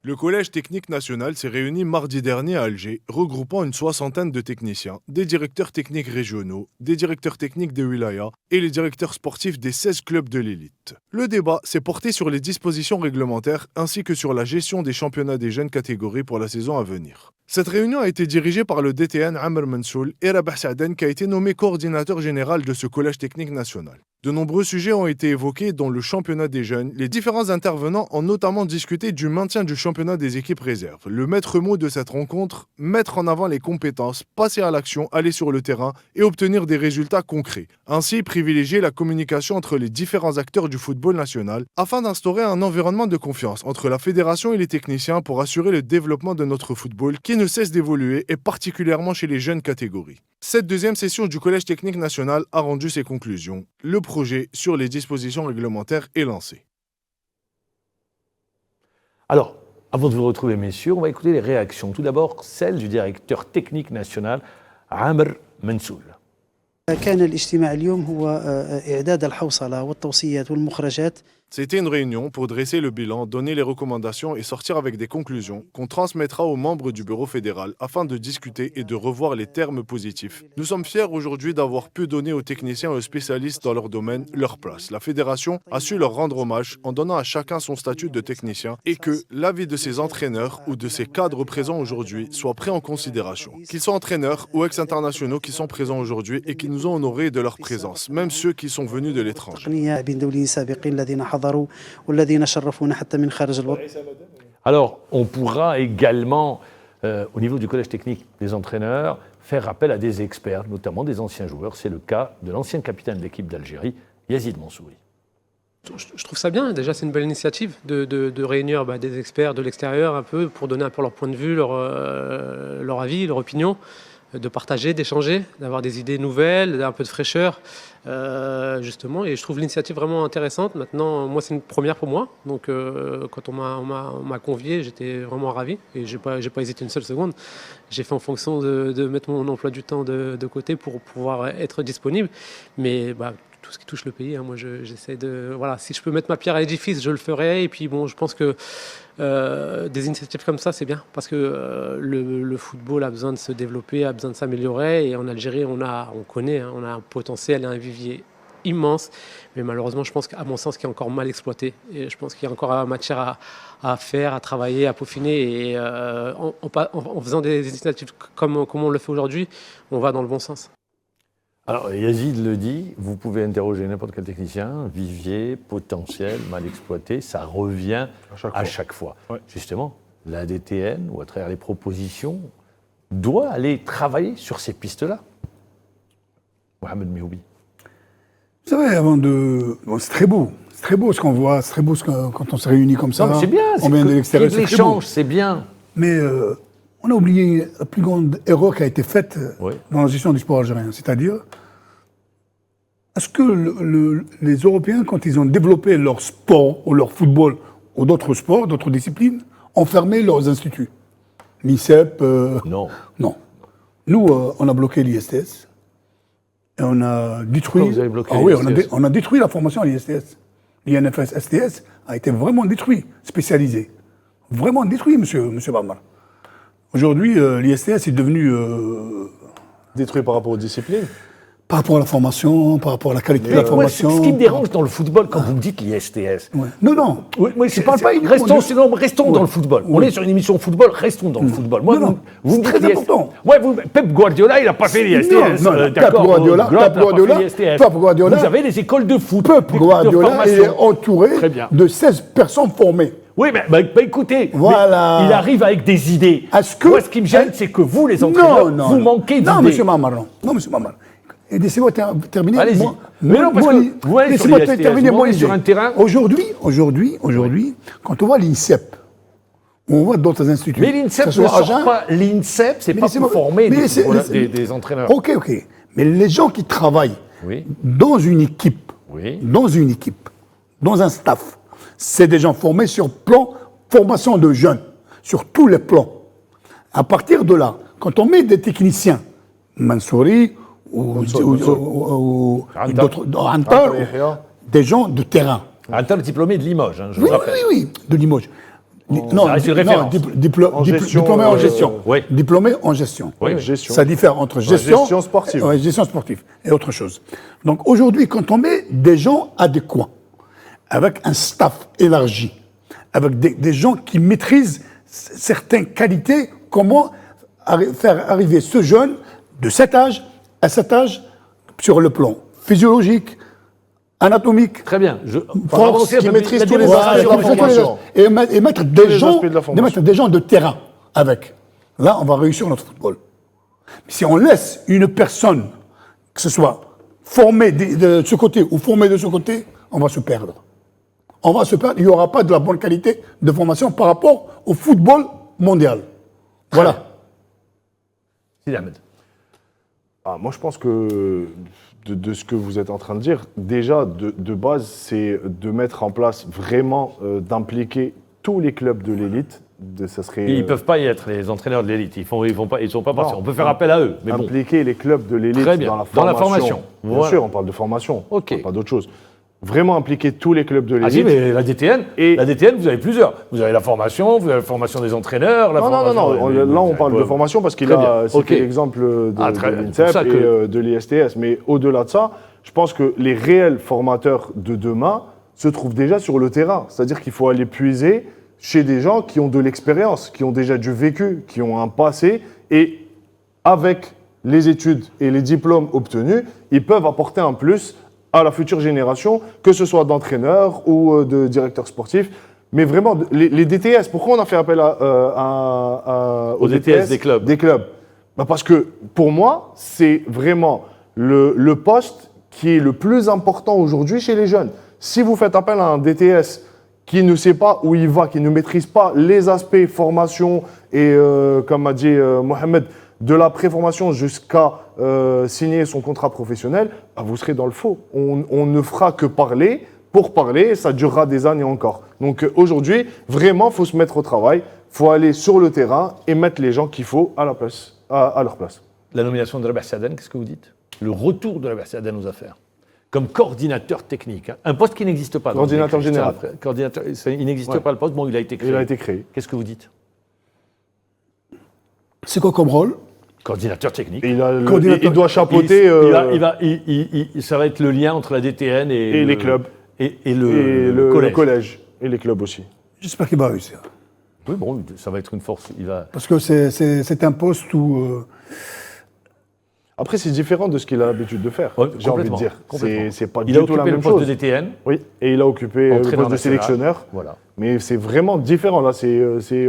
Le Collège technique national s'est réuni mardi dernier à Alger, regroupant une soixantaine de techniciens, des directeurs techniques régionaux, des directeurs techniques des wilayas et les directeurs sportifs des 16 clubs de l'élite. Le débat s'est porté sur les dispositions réglementaires ainsi que sur la gestion des championnats des jeunes catégories pour la saison à venir. Cette réunion a été dirigée par le DTN Amr Mansoul et Rabah Saaden qui a été nommé coordinateur général de ce Collège technique national. De nombreux sujets ont été évoqués dont le championnat des jeunes. Les différents intervenants ont notamment discuté du maintien du championnat des équipes réserves. Le maître mot de cette rencontre, mettre en avant les compétences, passer à l'action, aller sur le terrain et obtenir des résultats concrets. Ainsi, privilégier la communication entre les différents acteurs du football national afin d'instaurer un environnement de confiance entre la fédération et les techniciens pour assurer le développement de notre football qui ne cesse d'évoluer et particulièrement chez les jeunes catégories. Cette deuxième session du Collège technique national a rendu ses conclusions. Le projet sur les dispositions réglementaires est lancé. Alors, avant de vous retrouver, messieurs, on va écouter les réactions. Tout d'abord, celle du directeur technique national, Amr Mansoul. كان الاجتماع اليوم هو إعداد الحوصلة والتوصيات والمخرجات. C'était une réunion pour dresser le bilan, donner les recommandations et sortir avec des conclusions qu'on transmettra aux membres du bureau fédéral afin de discuter et de revoir les termes positifs. Nous sommes fiers aujourd'hui d'avoir pu donner aux techniciens et aux spécialistes dans leur domaine leur place. La fédération a su leur rendre hommage en donnant à chacun son statut de technicien et que l'avis de ses entraîneurs ou de ses cadres présents aujourd'hui soit pris en considération. Qu'ils soient entraîneurs ou ex-internationaux qui sont présents aujourd'hui et qui nous ont honorés de leur présence, même ceux qui sont venus de l'étranger. Alors, on pourra également, au niveau du collège technique des entraîneurs, faire appel à des experts, notamment des anciens joueurs. C'est le cas de l'ancien capitaine de l'équipe d'Algérie, Yazid Mansouri. Je trouve ça bien. Déjà, c'est une belle initiative de réunir des experts de l'extérieur un peu pour donner un peu leur point de vue, leur avis, leur opinion, de partager, d'échanger, d'avoir des idées nouvelles, un peu de fraîcheur, justement. Et je trouve l'initiative vraiment intéressante. Maintenant, moi, c'est une première pour moi. Donc, quand on m'a convié, j'étais vraiment ravi. Et j'ai pas hésité une seule seconde. J'ai fait en fonction de mettre mon emploi du temps de côté pour pouvoir être disponible. Mais tout ce qui touche le pays, moi, j'essaie de... Voilà, si je peux mettre ma pierre à l'édifice, je le ferai. Et puis, bon, je pense que des initiatives comme ça, c'est bien. Parce que le football a besoin de se développer, a besoin de s'améliorer. Et en Algérie, on connaît, on a un potentiel et un vivier immense. Mais malheureusement, je pense qu'à mon sens, qu'il est encore mal exploité. Et je pense qu'il y a encore matière à faire, à travailler, à peaufiner. Et en faisant des initiatives comme on le fait aujourd'hui, on va dans le bon sens. Alors, Yazid le dit, vous pouvez interroger n'importe quel technicien, vivier, potentiel, mal exploité, ça revient à chaque fois. Ouais. Justement, l'ADTN, ou à travers les propositions, doit aller travailler sur ces pistes-là. Mohamed Mihoubi. Vous savez, c'est très beau ce qu'on voit, c'est très beau quand on se réunit comme ça. Non, mais c'est bien, on vient de l'extérieur, c'est très beau. l'échange, c'est bien. Mais on a oublié la plus grande erreur qui a été faite dans la gestion du sport algérien. C'est-à-dire, est-ce que les Européens, quand ils ont développé leur sport ou leur football ou d'autres sports, d'autres disciplines, ont fermé leurs instituts? L'INSEP Non. Non. Nous, on a bloqué l'ISTS et on a détruit... Pourquoi vous avez bloqué l'ISTS? On a détruit la formation à l'ISTS. L'INFS STS a été vraiment détruit, spécialisé. Vraiment détruit, monsieur Barmar. Aujourd'hui, l'ISTS est devenu... Détruit par rapport aux disciplines. Par rapport à la formation, par rapport à la qualité de la formation... Ce qui me dérange dans le football, quand vous me dites l'ISTS... Ouais. Non. Je ne parle pas uniquement restons dans le football. On est sur une émission football, restons dans le football. Moi, vous me dites très important. Pep Guardiola, il n'a pas fait l'ISTS. Pep Guardiola, vous avez les écoles de foot. Pep Guardiola est entouré de 16 personnes formées. Oui, mais écoutez, voilà. Il arrive avec des idées. Moi, ce qui me gêne, c'est que vous, les entraîneurs, vous manquez d'idées. Non, monsieur Mamar. Et laissez-moi terminer. Allez-y. Mais non, parce que vous allez sur l'ISTS, vous allez sur un terrain... Aujourd'hui, quand on voit l'INSEP, on voit d'autres instituts... Mais l'INSEP ne sort pas... L'INSEP, c'est pas pour former des entraîneurs. Ok. Mais les gens qui travaillent dans une équipe, dans un staff, c'est des gens formés sur plan formation de jeunes, sur tous les plans. À partir de là, quand on met des techniciens Mansouri ou Antal. d'autres, Antal, Antal Yahya. des gens de terrain. Un diplômé de Limoges, hein, je Oui, vous rappelle. oui, de Limoges. Ça reste une référence. Diplômé en gestion. Oui. Diplômé en gestion. Oui. Gestion. Ça diffère entre gestion, gestion sportive. ouais, gestion sportive et autre chose. Donc aujourd'hui, quand on met des gens adéquats, avec un staff élargi, avec des gens qui maîtrisent certaines qualités, comment faire arriver ce jeune de cet âge à cet âge sur le plan physiologique, anatomique, Très bien. force, qui maîtrise tous les voilà, aspects de la formation. et mettre des les gens, aspects de la formation. mettre des gens de terrain avec. Là, on va réussir notre football. Si on laisse une personne, que ce soit formée de ce côté ou formée de ce côté, on va se perdre. On va se perdre. Il n'y aura pas de la bonne qualité de formation par rapport au football mondial. Voilà. Sidi Ahmed. Moi, je pense que de ce que vous êtes en train de dire, déjà, de base, c'est de mettre en place vraiment, d'impliquer tous les clubs de l'élite. Ça serait, Ils ne peuvent pas y être, les entraîneurs de l'élite. Ils ne sont pas partis. On peut faire appel à eux. Mais bon. impliquer les clubs de l'élite Très bien. dans la formation. Dans la formation. Bien Voilà. sûr, on parle de formation, Ok. on parle pas d'autre chose. Vraiment impliquer tous les clubs de Ah l'élite. si, mais la DTN, vous avez plusieurs. Vous avez la formation des entraîneurs. Non, là on parle de formation parce qu'il Très a bien. cité Ok. l'exemple de Très bien. l'INSEP C'est pour ça que- et de l'ISTS. Mais au-delà de ça, je pense que les réels formateurs de demain se trouvent déjà sur le terrain. C'est-à-dire qu'il faut aller puiser chez des gens qui ont de l'expérience, qui ont déjà du vécu, qui ont un passé. Et avec les études et les diplômes obtenus, ils peuvent apporter un plus à la future génération, que ce soit d'entraîneurs ou de directeurs sportifs. Mais vraiment, les DTS, pourquoi on a fait appel aux DTS des clubs. Parce que pour moi, c'est vraiment le poste qui est le plus important aujourd'hui chez les jeunes. Si vous faites appel à un DTS qui ne sait pas où il va, qui ne maîtrise pas les aspects formation et, comme a dit Mohamed, de la préformation jusqu'à signer son contrat professionnel, vous serez dans le faux. On ne fera que parler pour parler et ça durera des années encore. Donc aujourd'hui, vraiment, il faut se mettre au travail, il faut aller sur le terrain et mettre les gens qu'il faut à leur place. La nomination de Rabah Saadane, qu'est-ce que vous dites? Le retour de Rabah Saadane aux affaires. Comme coordinateur technique. Hein. Un poste qui n'existe pas. Coordinateur général. Coordinateur, il n'existe pas le poste, bon, il a été créé. Il a été créé. Qu'est-ce que vous dites? C'est quoi comme rôle? Coordinateur technique. Et il doit chapeauter Ça va être le lien entre la DTN et les clubs. Et et le le collège. collège. Et les clubs aussi. J'espère qu'il va réussir. Oui, bon, ça va être une force. Il va... Parce que c'est un poste où... Après, c'est différent de ce qu'il a l'habitude de faire, Ouais, j'ai envie de complètement, dire. complètement. C'est pas Il a du tout la occupé le même poste chose. de DTN. Oui, et il a occupé le Entraîneur poste de national. sélectionneur. Voilà. Mais c'est vraiment différent. Là,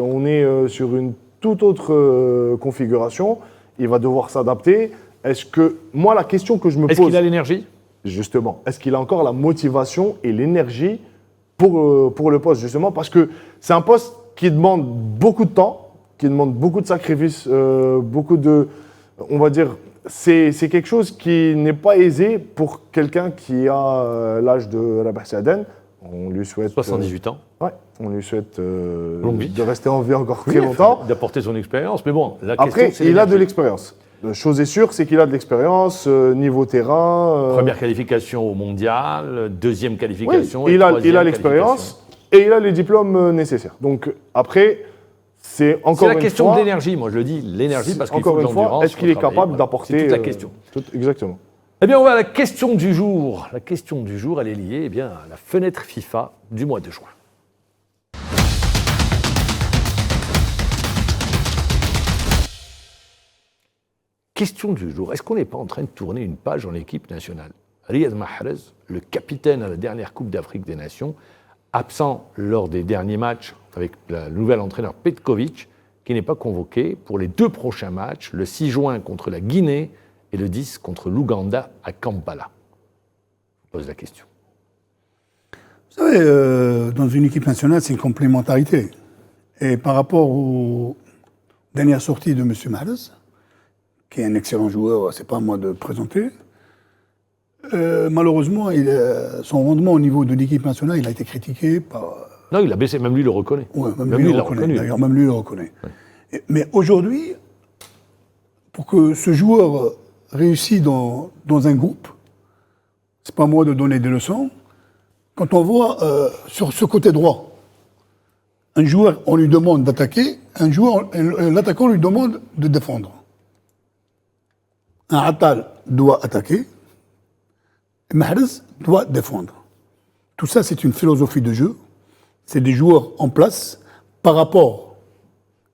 on est sur une toute autre configuration. Il va devoir s'adapter. Moi, la question que je me Est-ce pose, qu'il a l'énergie? justement, est-ce qu'il a encore la motivation et l'énergie pour le poste, justement, parce que c'est un poste qui demande beaucoup de temps, qui demande beaucoup de sacrifices, beaucoup de, on va dire, c'est quelque chose qui n'est pas aisé pour quelqu'un qui a l'âge de Rabah Saadane. On lui souhaite 78 ans. ouais, on lui souhaite Longue vie. de rester en vie encore très longtemps. D'apporter son expérience. Mais bon, la Après, question, c'est il a de l'énergie. l'expérience. La chose est sûre, c'est qu'il a de l'expérience niveau terrain. Première qualification au mondial, deuxième Oui, qualification. il et a troisième l'expérience et il a les diplômes nécessaires. Donc après, c'est qualification. encore C'est la une question fois, de l'énergie, moi je le dis, l'énergie parce qu'il faut encore de une fois, l'endurance. est-ce qu'il est faut travailler, capable voilà. d'apporter C'est toute la question. Exactement. Eh bien, on va à la question du jour. La question du jour, elle est liée à la fenêtre FIFA du mois de juin. Question du jour. Est-ce qu'on n'est pas en train de tourner une page en équipe nationale? Riyad Mahrez, le capitaine à la dernière Coupe d'Afrique des Nations, absent lors des derniers matchs avec le nouvel entraîneur Petkovic, qui n'est pas convoqué pour les 2 prochains matchs, le 6 juin contre la Guinée et le 10 contre l'Ouganda à Kampala. Je pose la question. Vous savez, dans une équipe nationale, c'est une complémentarité. Et par rapport aux dernières sorties de M. Mahrez, qui est un excellent joueur, c'est pas à moi de présenter, malheureusement, son rendement au niveau de l'équipe nationale, il a été critiqué par... Non, il a baissé, même lui le reconnaît. Ouais, même lui le reconnaît. D'ailleurs, même lui le reconnaît. Mais aujourd'hui, pour que ce joueur réussit dans un groupe, c'est pas à moi de donner des leçons. Quand on voit sur ce côté droit, un joueur, on lui demande d'attaquer, l'attaquant lui demande de défendre. Un Attal doit attaquer, Mahrez doit défendre. Tout ça, c'est une philosophie de jeu. C'est des joueurs en place par rapport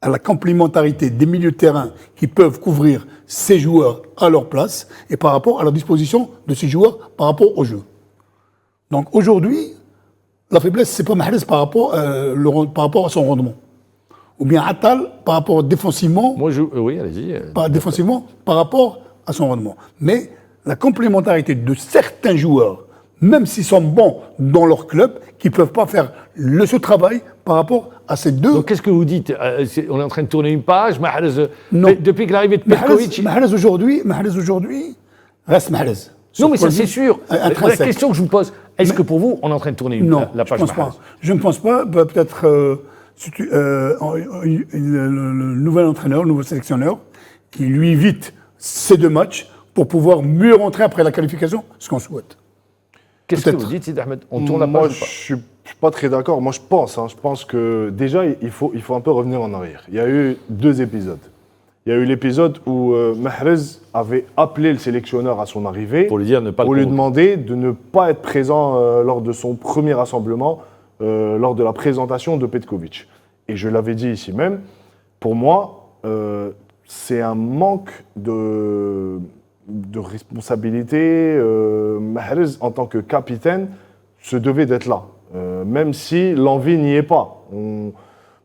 à la complémentarité des milieux de terrain qui peuvent couvrir ces joueurs à leur place et par rapport à la disposition de ces joueurs par rapport au jeu. Donc aujourd'hui, la faiblesse, c'est pas Mahrez par rapport à son rendement. Ou bien Attal par rapport défensivement. Oui, allez-y. Défensivement par rapport à son rendement. Mais la complémentarité de certains joueurs, même s'ils sont bons dans leur club, qui ne peuvent pas faire ce travail par rapport à ces deux. Donc qu'est-ce que vous dites? On est en train de tourner une page. Mahrez, Non. Depuis que l'arrivée de Petkovic. Mahrez aujourd'hui reste Mahrez. Non, mais ça c'est sûr. La Intrinsèque. question que je vous pose, est-ce que pour vous, on est en train de tourner la page Mahrez? Je ne pense pas. Peut-être le nouvel entraîneur, le nouveau sélectionneur, qui lui évite ces deux matchs pour pouvoir mieux rentrer après la qualification, ce qu'on souhaite. Qu'est-ce que vous dites, Sidi Ahmed? On tourne la page Moi, ou pas? je suis pas très d'accord. Moi, je pense que déjà, il faut un peu revenir en arrière. Il y a eu 2 épisodes. Il y a eu l'épisode où Mahrez avait appelé le sélectionneur à son arrivée Pour lui dire ne pas pour le lui convoquer. demander de ne pas être présent lors de son premier rassemblement, lors de la présentation de Petkovic. Et je l'avais dit ici même, pour moi, c'est un manque de responsabilité. Mahrez, en tant que capitaine, se devait d'être là, même si l'envie n'y est pas.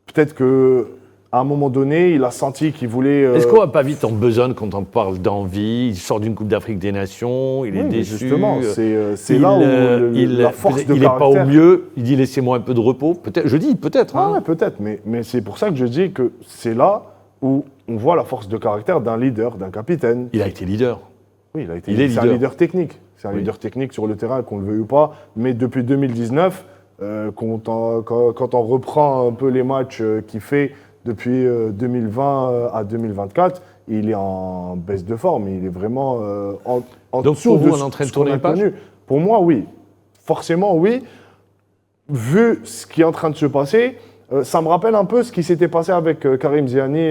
Peut-être qu'à un moment donné, il a senti qu'il voulait... Est-ce qu'on va pas vite en besogne quand on parle d'envie? Il sort d'une Coupe d'Afrique des Nations, il est Oui, mais déçu. justement, c'est là où la force de il caractère... n'est pas au mieux, il dit laissez-moi un peu de repos. Peut-être, je dis peut-être. Ah ouais, peut-être, mais c'est pour ça que je dis que c'est là où on voit la force de caractère d'un leader, d'un capitaine. Il a été leader. Oui, Il est c'est leader. un leader technique. C'est un Oui. leader technique sur le terrain, qu'on le veuille ou pas. Mais depuis 2019, quand on reprend un peu les matchs qu'il fait depuis 2020 à 2024, il est en baisse de forme. Il est vraiment en Donc dessous pour vous, de on est en train de ce qu'on tourner a une page? connu. Pour moi, oui. Forcément, oui. Vu ce qui est en train de se passer, ça me rappelle un peu ce qui s'était passé avec Karim Ziani,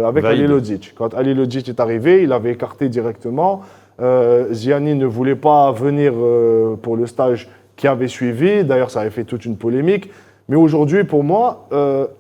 avec Vaïd. Halilhodžić. Quand Halilhodžić est arrivé, il avait écarté directement. Ziani ne voulait pas venir pour le stage qui avait suivi. D'ailleurs, ça avait fait toute une polémique. Mais aujourd'hui, pour moi,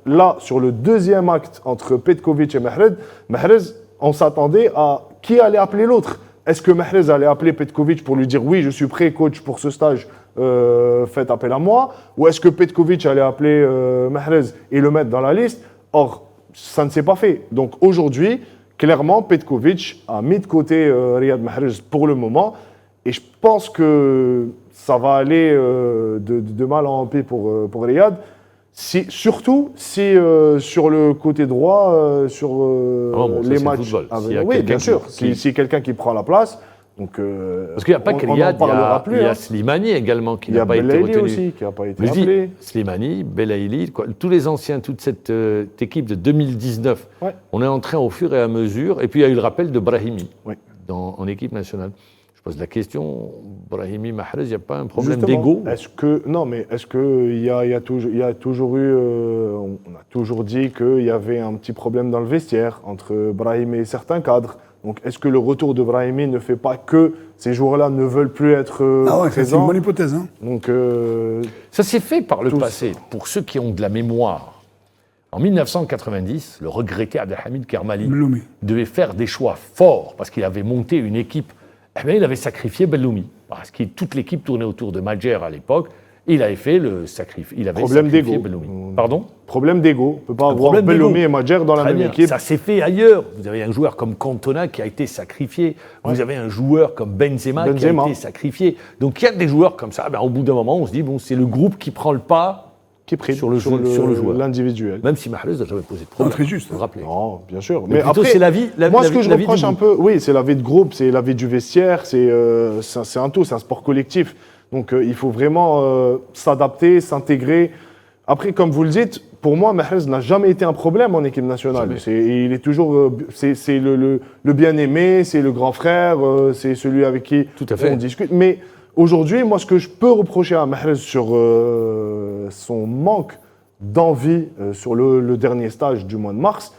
là, sur le deuxième acte entre Petkovic et Mahrez, on s'attendait à qui allait appeler l'autre. Est-ce que Mahrez allait appeler Petkovic pour lui dire « Oui, je suis prêt, coach, pour ce stage, faites appel à moi » ou est-ce que Petkovic allait appeler Mahrez et le mettre dans la liste? Or, ça ne s'est pas fait. Donc aujourd'hui, clairement, Petkovic a mis de côté Riyad Mahrez pour le moment et je pense que ça va aller de mal en pis pour Riyad. Surtout si sur le côté droit, sur les c'est matchs. le football. Ah, S'il y a oui, quelqu'un bien sûr. qui- Si quelqu'un qui prend la place. Donc, Parce qu'il n'y a pas que on Riyad, n'en parlera plus. il y a hein. Slimani également qui Il y a n'a pas été Belaïli retenu. aussi qui n'a pas été Mais je dis, appelé. Slimani, Belaïli, tous les anciens, toute cette équipe de 2019, Ouais. on est en train au fur et à mesure, et puis il y a eu le rappel de Brahimi Oui. en équipe nationale. Je pose la question, Brahimi, Mahrez, il n'y a pas un problème Justement, d'ego? est-ce qu'il y a toujours eu, on a toujours dit qu'il y avait un petit problème dans le vestiaire entre Brahimi et certains cadres. Donc, est-ce que le retour de Brahimi ne fait pas que ces joueurs-là ne veulent plus être Ah ouais, c'est une présents? bonne hypothèse. Hein. Donc, Ça s'est fait par le Tous. passé, pour ceux qui ont de la mémoire. En 1990, le regretté Abdelhamid Kermali Belloumi. devait faire des choix forts parce qu'il avait monté une équipe. Eh bien, il avait sacrifié Belloumi parce que toute l'équipe tournait autour de Madjer à l'époque. Et il avait fait le sacrifice. Il avait Problème sacrifié d'ego. Belloumi. Pardon? problème d'ego. On ne peut pas avoir problème Belloumi d'ego. et Madjer dans la Très même bien. équipe. Ça s'est fait ailleurs. Vous avez un joueur comme Cantona qui a été sacrifié. Vous avez un joueur comme Benzema qui a Benzema. été sacrifié. Donc il y a des joueurs comme ça. Ben, au bout d'un moment, on se dit bon, c'est le groupe qui prend le pas Qui prime sur le joueur. l'individuel. Même si Mahrez n'a jamais posé de problème. très juste. Faut le rappeler. Non, bien sûr. Mais plutôt, c'est la vie- moi, ce que je la vie reproche du un groupe. peu, oui, c'est la vie de groupe, c'est la vie du vestiaire, c'est un tout, c'est un sport collectif. Donc, il faut vraiment s'adapter, s'intégrer. Après, comme vous le dites, pour moi, Mahrez n'a jamais été un problème en équipe nationale. Il est toujours, c'est le bien-aimé, c'est le grand frère, c'est celui avec qui on discute. Mais aujourd'hui, moi, ce que je peux reprocher à Mahrez sur son manque d'envie sur le dernier stage du mois de mars,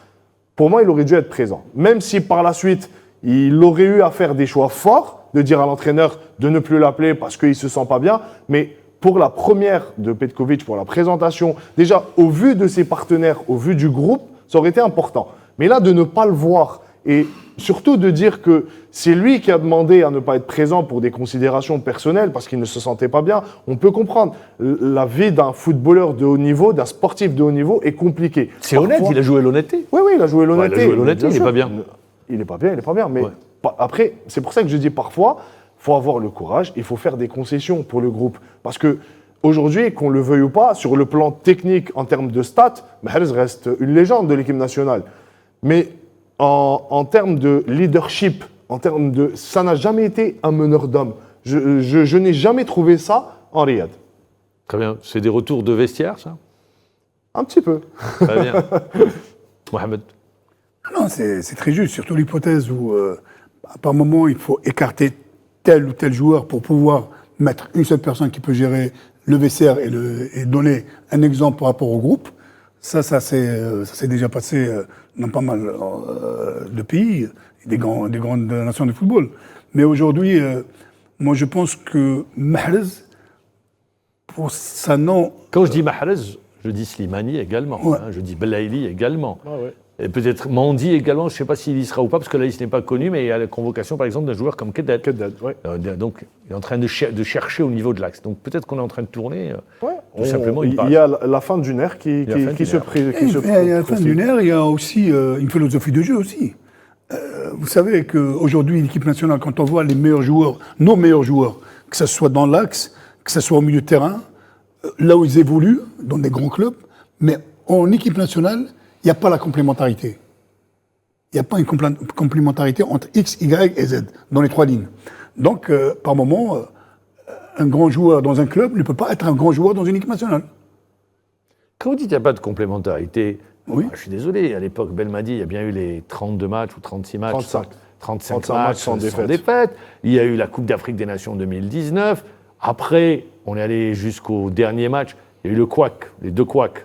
pour moi, il aurait dû être présent. Même si par la suite, il aurait eu à faire des choix forts, de dire à l'entraîneur de ne plus l'appeler parce qu'il ne se sent pas bien, mais pour la première de Petkovic, pour la présentation, déjà, au vu de ses partenaires, au vu du groupe, ça aurait été important. Mais là, de ne pas le voir et surtout de dire que c'est lui qui a demandé à ne pas être présent pour des considérations personnelles parce qu'il ne se sentait pas bien, on peut comprendre. La vie d'un footballeur de haut niveau, d'un sportif de haut niveau est compliquée. C'est honnête, il a joué l'honnêteté. Oui, il a joué l'honnêteté. Il a joué l'honnêteté, il n'est pas bien. Il n'est pas bien. Mais après, c'est pour ça que je dis parfois, il faut avoir le courage, il faut faire des concessions pour le groupe. Parce que aujourd'hui, qu'on le veuille ou pas, sur le plan technique, en termes de stats, Mahrez reste une légende de l'équipe nationale. Mais en termes de leadership, ça n'a jamais été un meneur d'hommes. Je n'ai jamais trouvé ça en Riyad. Très bien. C'est des retours de vestiaire, ça? Un petit peu. Très bien. Mohamed. Non, c'est très juste, surtout l'hypothèse où, par moment, il faut écarter tel ou tel joueur pour pouvoir mettre une seule personne qui peut gérer le vestiaire et donner un exemple par rapport au groupe. Ça s'est déjà passé dans pas mal de pays, des grandes nations de football. Mais aujourd'hui, moi je pense que Mahrez, pour sa non... Quand je dis Mahrez, je dis Slimani également, Ouais. je dis Belaïli également. Ah ouais. Et peut-être Mandi également, je ne sais pas s'il y sera ou pas, parce que là, il n'est pas connu, mais il y a la convocation, par exemple, d'un joueur comme Keddad. Ouais. Donc, il est en train de chercher au niveau de l'axe. Donc, peut-être qu'on est en train de tourner, tout simplement, il y a la fin d'une ère qui se présente. Il y a la fin d'une ère, il y a aussi une philosophie de jeu aussi. Vous savez qu'aujourd'hui, l'équipe nationale, quand on voit les meilleurs joueurs, nos meilleurs joueurs, que ce soit dans l'axe, que ce soit au milieu de terrain, là où ils évoluent, dans des grands clubs, mais en équipe nationale, il n'y a pas la complémentarité. Il n'y a pas une complémentarité entre X, Y et Z, dans les trois lignes. Donc, par moment, un grand joueur dans un club ne peut pas être un grand joueur dans une équipe nationale. Quand vous dites qu'il n'y a pas de complémentarité, Oui. je suis désolé, à l'époque, Belmadi, il y a bien eu les 32 matchs ou 36 matchs. 35 matchs sans défaite. Il y a eu la Coupe d'Afrique des Nations 2019. Après, on est allé jusqu'au dernier match. Il y a eu le couac, les deux couacs,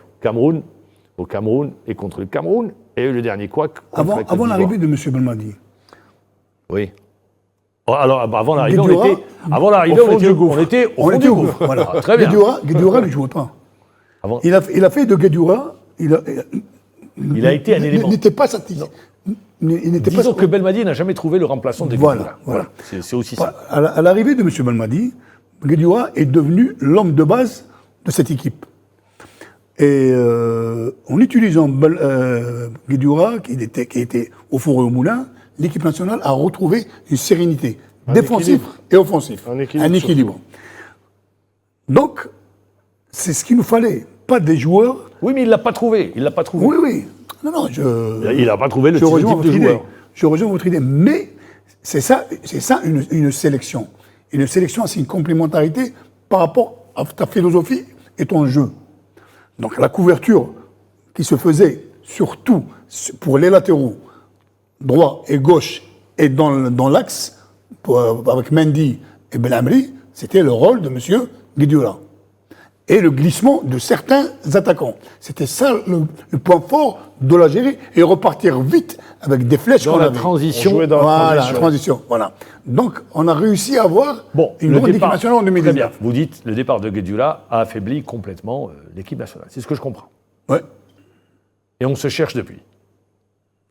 au Cameroun et contre le Cameroun. Et il y a eu le dernier couac contre la Côte Avant d'Ivoire. l'arrivée de M. Belmadi. Oui. Alors, avant l'arrivée, on Guedioura, était au fond du gouffre. Voilà. Ah, très bien. Guedioura ne jouait pas. Avant- Il a fait de Guedioura... Il a été un élément. N'était pas satisfait. Disons que Belmadi n'a jamais trouvé le remplaçant de Guedioura. Voilà. C'est aussi ça. À l'arrivée de M. Belmadi, Guedioura est devenu l'homme de base de cette équipe. Et en utilisant Guedioura, qui était au four et au moulin, l'équipe nationale a retrouvé une sérénité défensive et offensive. Un équilibre. Donc, c'est ce qu'il nous fallait. Pas des joueurs... Oui, mais il ne l'a pas trouvé. Oui. Non, Il n'a pas trouvé le je type rejoins de votre idée. joueur. Je rejoins votre idée. Mais c'est ça une sélection. Une sélection, c'est une complémentarité par rapport à ta philosophie et ton jeu. Donc la couverture qui se faisait surtout pour les latéraux, droit et gauche, et dans l'axe, avec Mendy et Belhamri, c'était le rôle de M. Guedioura. Et le glissement de certains attaquants. C'était ça le point fort de l'Algérie, et repartir vite avec des flèches Dans qu'on la avait. transition. On jouait dans la Voilà, transition. la transition. Voilà. Donc, on a réussi à avoir une le grande équipe nationale en Très bien. 2019. Vous dites le départ de Guedioura a affaibli complètement l'équipe nationale. C'est ce que je comprends. Ouais. Et on se cherche depuis.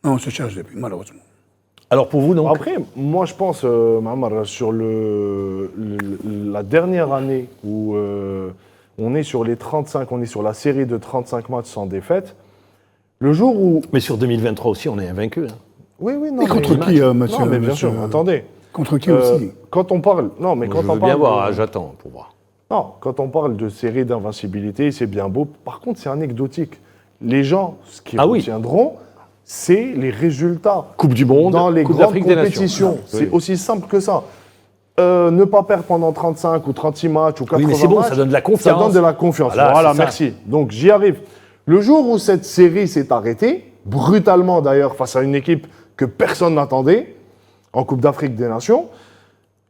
Non, on se cherche depuis, malheureusement. Alors pour vous, donc Après, moi je pense, Mahamar, sur la dernière année où on est sur les 35, on est sur la série de 35 matchs sans défaite, le jour où... Mais sur 2023 aussi, on est invaincu. Oui, non. Et contre qui, monsieur Non, mais bien sûr, attendez. Contre qui aussi Quand on parle... Non, mais Moi, quand je on veux parle... bien voir, j'attends pour voir. Non, quand on parle de série d'invincibilité, c'est bien beau. Par contre, c'est anecdotique. Les gens, ce qu'ils retiendront, c'est les résultats. Coupe du Monde, dans les Coupe grandes d'Afrique des Nations. compétitions. Ah, C'est oui. aussi simple que ça. Ne pas perdre pendant 35 ou 36 matchs ou 80 Oui, mais c'est bon, matchs, ça donne de la Ça confiance. donne de la confiance. Voilà, Voilà, c'est ça. merci. Donc j'y arrive. Le jour où cette série s'est arrêtée, brutalement d'ailleurs face à une équipe que personne n'attendait, en Coupe d'Afrique des Nations,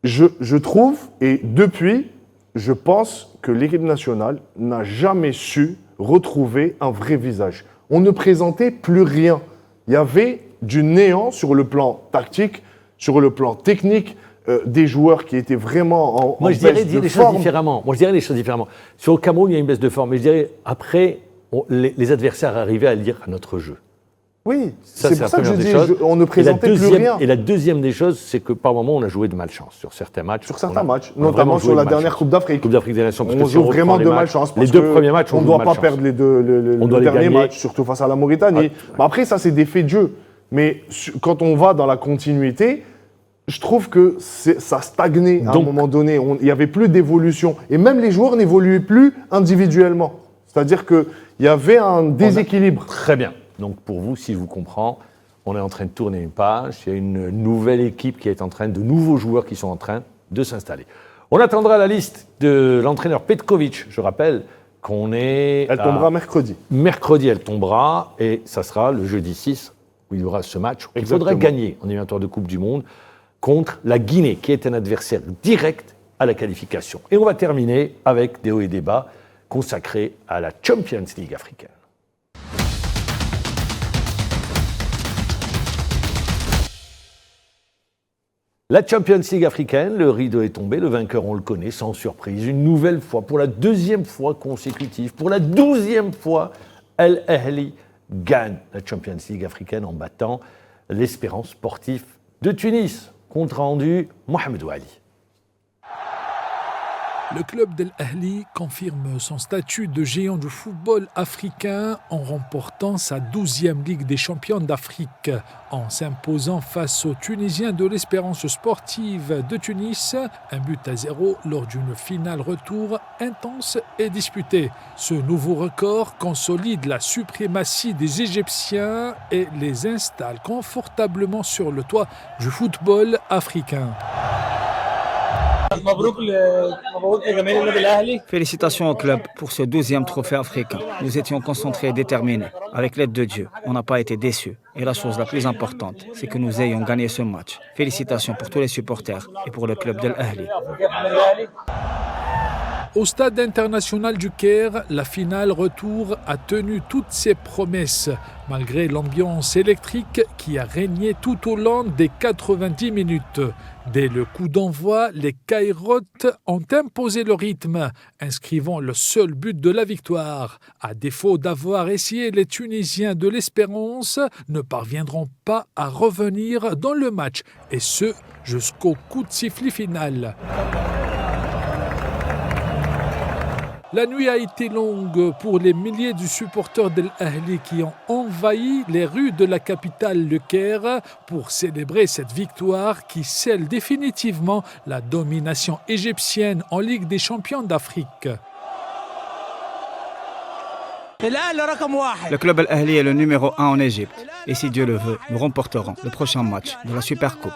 je trouve, et depuis, je pense que l'équipe nationale n'a jamais su retrouver un vrai visage. On ne présentait plus rien. Il y avait du néant sur le plan tactique, sur le plan technique, des joueurs qui étaient vraiment en Moi, je dirais baisse de les choses forme. différemment. Moi, je dirais les choses différemment. Sur le Cameroun, il y a une baisse de forme. Mais je dirais, après, les adversaires arrivaient à lire à notre jeu. Oui, Ça, c'est pour la ça que je première des dis, choses. on ne présentait plus rien. Et la deuxième des choses, c'est que par moments, on a joué de malchance sur certains matchs. Sur certains matchs, on a notamment vraiment joué sur la de dernière malchance. Coupe d'Afrique. Coupe d'Afrique des Nations. parce On que si joue reprend vraiment les de matchs, malchance. Les deux premiers matchs, on ne joue doit de pas malchance. perdre le doit les dernier gagner. match, surtout face à la Mauritanie. Mais après, ça, c'est des faits de jeu. Mais quand on va dans la continuité, je trouve que ça stagnait à un Donc- moment donné. Il n'y avait plus d'évolution. Et même les joueurs n'évoluaient plus individuellement. C'est-à-dire qu'il y avait un déséquilibre. Très bien. Donc pour vous, si je vous comprends, on est en train de tourner une page. Il y a une nouvelle équipe qui est en train, de nouveaux joueurs qui sont en train de s'installer. On attendra la liste de l'entraîneur Petkovic. Je rappelle qu'on est... Elle tombera mercredi. Mercredi, elle tombera et ça sera le jeudi 6 où il y aura ce match qu'il faudra Exactement. gagner en éliminatoire de Coupe du Monde contre la Guinée, qui est un adversaire direct à la qualification. Et on va terminer avec des hauts et des bas consacrés à la Champions League africaine. La Champions League africaine, le rideau est tombé, le vainqueur on le connaît sans surprise. Une nouvelle fois, pour la deuxième fois consécutive, pour la 12e fois, Al Ahly gagne la Champions League africaine en battant l'Espérance sportive de Tunis. Compte rendu, Mohamed Ouali. Le club d'Al Ahly confirme son statut de géant du football africain en remportant sa 12e Ligue des champions d'Afrique, en s'imposant face aux Tunisiens de l'Espérance sportive de Tunis, 1-0 lors d'une finale retour intense et disputée. Ce nouveau record consolide la suprématie des Égyptiens et les installe confortablement sur le toit du football africain. Félicitations au club pour ce 12e trophée africain. Nous étions concentrés et déterminés. Avec l'aide de Dieu, on n'a pas été déçus. Et la chose la plus importante, c'est que nous ayons gagné ce match. Félicitations pour tous les supporters et pour le club d'Al Ahly. Au stade international du Caire, la finale retour a tenu toutes ses promesses, malgré l'ambiance électrique qui a régné tout au long des 90 minutes. Dès le coup d'envoi, les Kairotes ont imposé le rythme, inscrivant le seul but de la victoire. À défaut d'avoir essayé, les Tunisiens de l'Espérance ne parviendront pas à revenir dans le match, et ce, jusqu'au coup de sifflet final. La nuit a été longue pour les milliers de supporters d'Al Ahly qui ont envahi les rues de la capitale, le Caire, pour célébrer cette victoire qui scelle définitivement la domination égyptienne en Ligue des champions d'Afrique. Le club Al Ahly est le numéro 1 en Égypte. Et si Dieu le veut, nous remporterons le prochain match de la Super Coupe.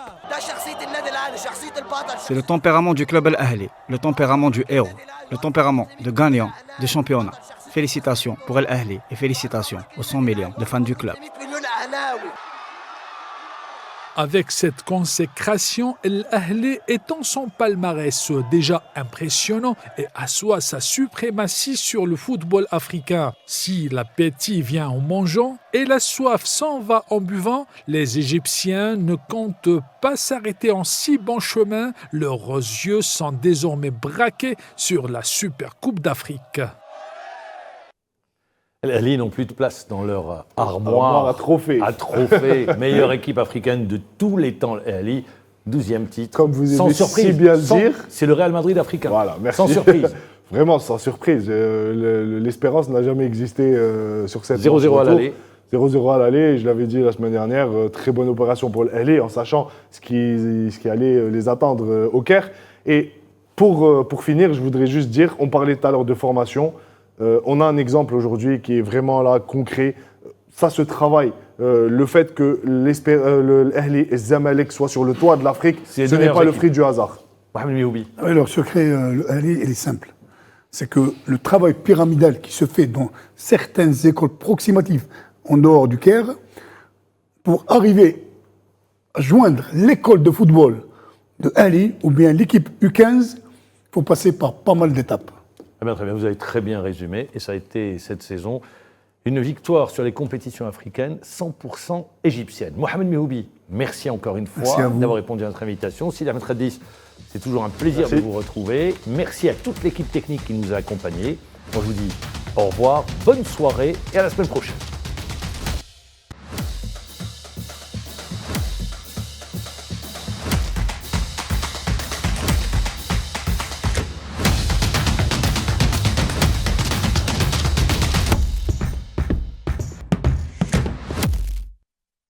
C'est le tempérament du club Al Ahly, le tempérament du héros, le tempérament de gagnant, de championnat. Félicitations pour Al Ahly et félicitations aux 100 millions de fans du club. Avec cette consécration, Al Ahly étend son palmarès déjà impressionnant et assoit sa suprématie sur le football africain. Si l'appétit vient en mangeant et la soif s'en va en buvant, les Égyptiens ne comptent pas s'arrêter en si bon chemin. Leurs yeux sont désormais braqués sur la Super Coupe d'Afrique. Al Ahly n'ont plus de place dans leur armoire à trophées. Meilleure équipe africaine de tous les temps, Al Ahly, 12e titre. Comme vous aimez surprise, si bien le dire. C'est le Real Madrid africain. Voilà, merci. Sans surprise. Vraiment, sans surprise. L'Espérance n'a jamais existé sur cette 0-0 à l'aller. 0-0 à l'aller, je l'avais dit la semaine dernière, très bonne opération pour l'Ahly en sachant ce qui allait les attendre au Caire. Et pour finir, je voudrais juste dire, on parlait tout à l'heure de formation, on a un exemple aujourd'hui qui est vraiment là, concret. Ça se travaille. Le fait que l'Ahly et Zamalek soient sur le toit de l'Afrique, ce n'est pas le fruit du hasard. Mohamed Mihoubi. Leur secret, le Ahly, il est simple. c'est que le travail pyramidal qui se fait dans certaines écoles proximatives en dehors du Caire, pour arriver à joindre l'école de football de Ali ou bien l'équipe U15, il faut passer par pas mal d'étapes. Eh bien, très bien, vous avez très bien résumé, et ça a été cette saison une victoire sur les compétitions africaines 100% égyptiennes. Mohamed Mehoubi, merci encore une fois d'avoir répondu à notre invitation. Sidi Ahmed Khaddis, c'est toujours un plaisir de vous retrouver. Merci à toute l'équipe technique qui nous a accompagnés. Moi, je vous dis au revoir, bonne soirée et à la semaine prochaine.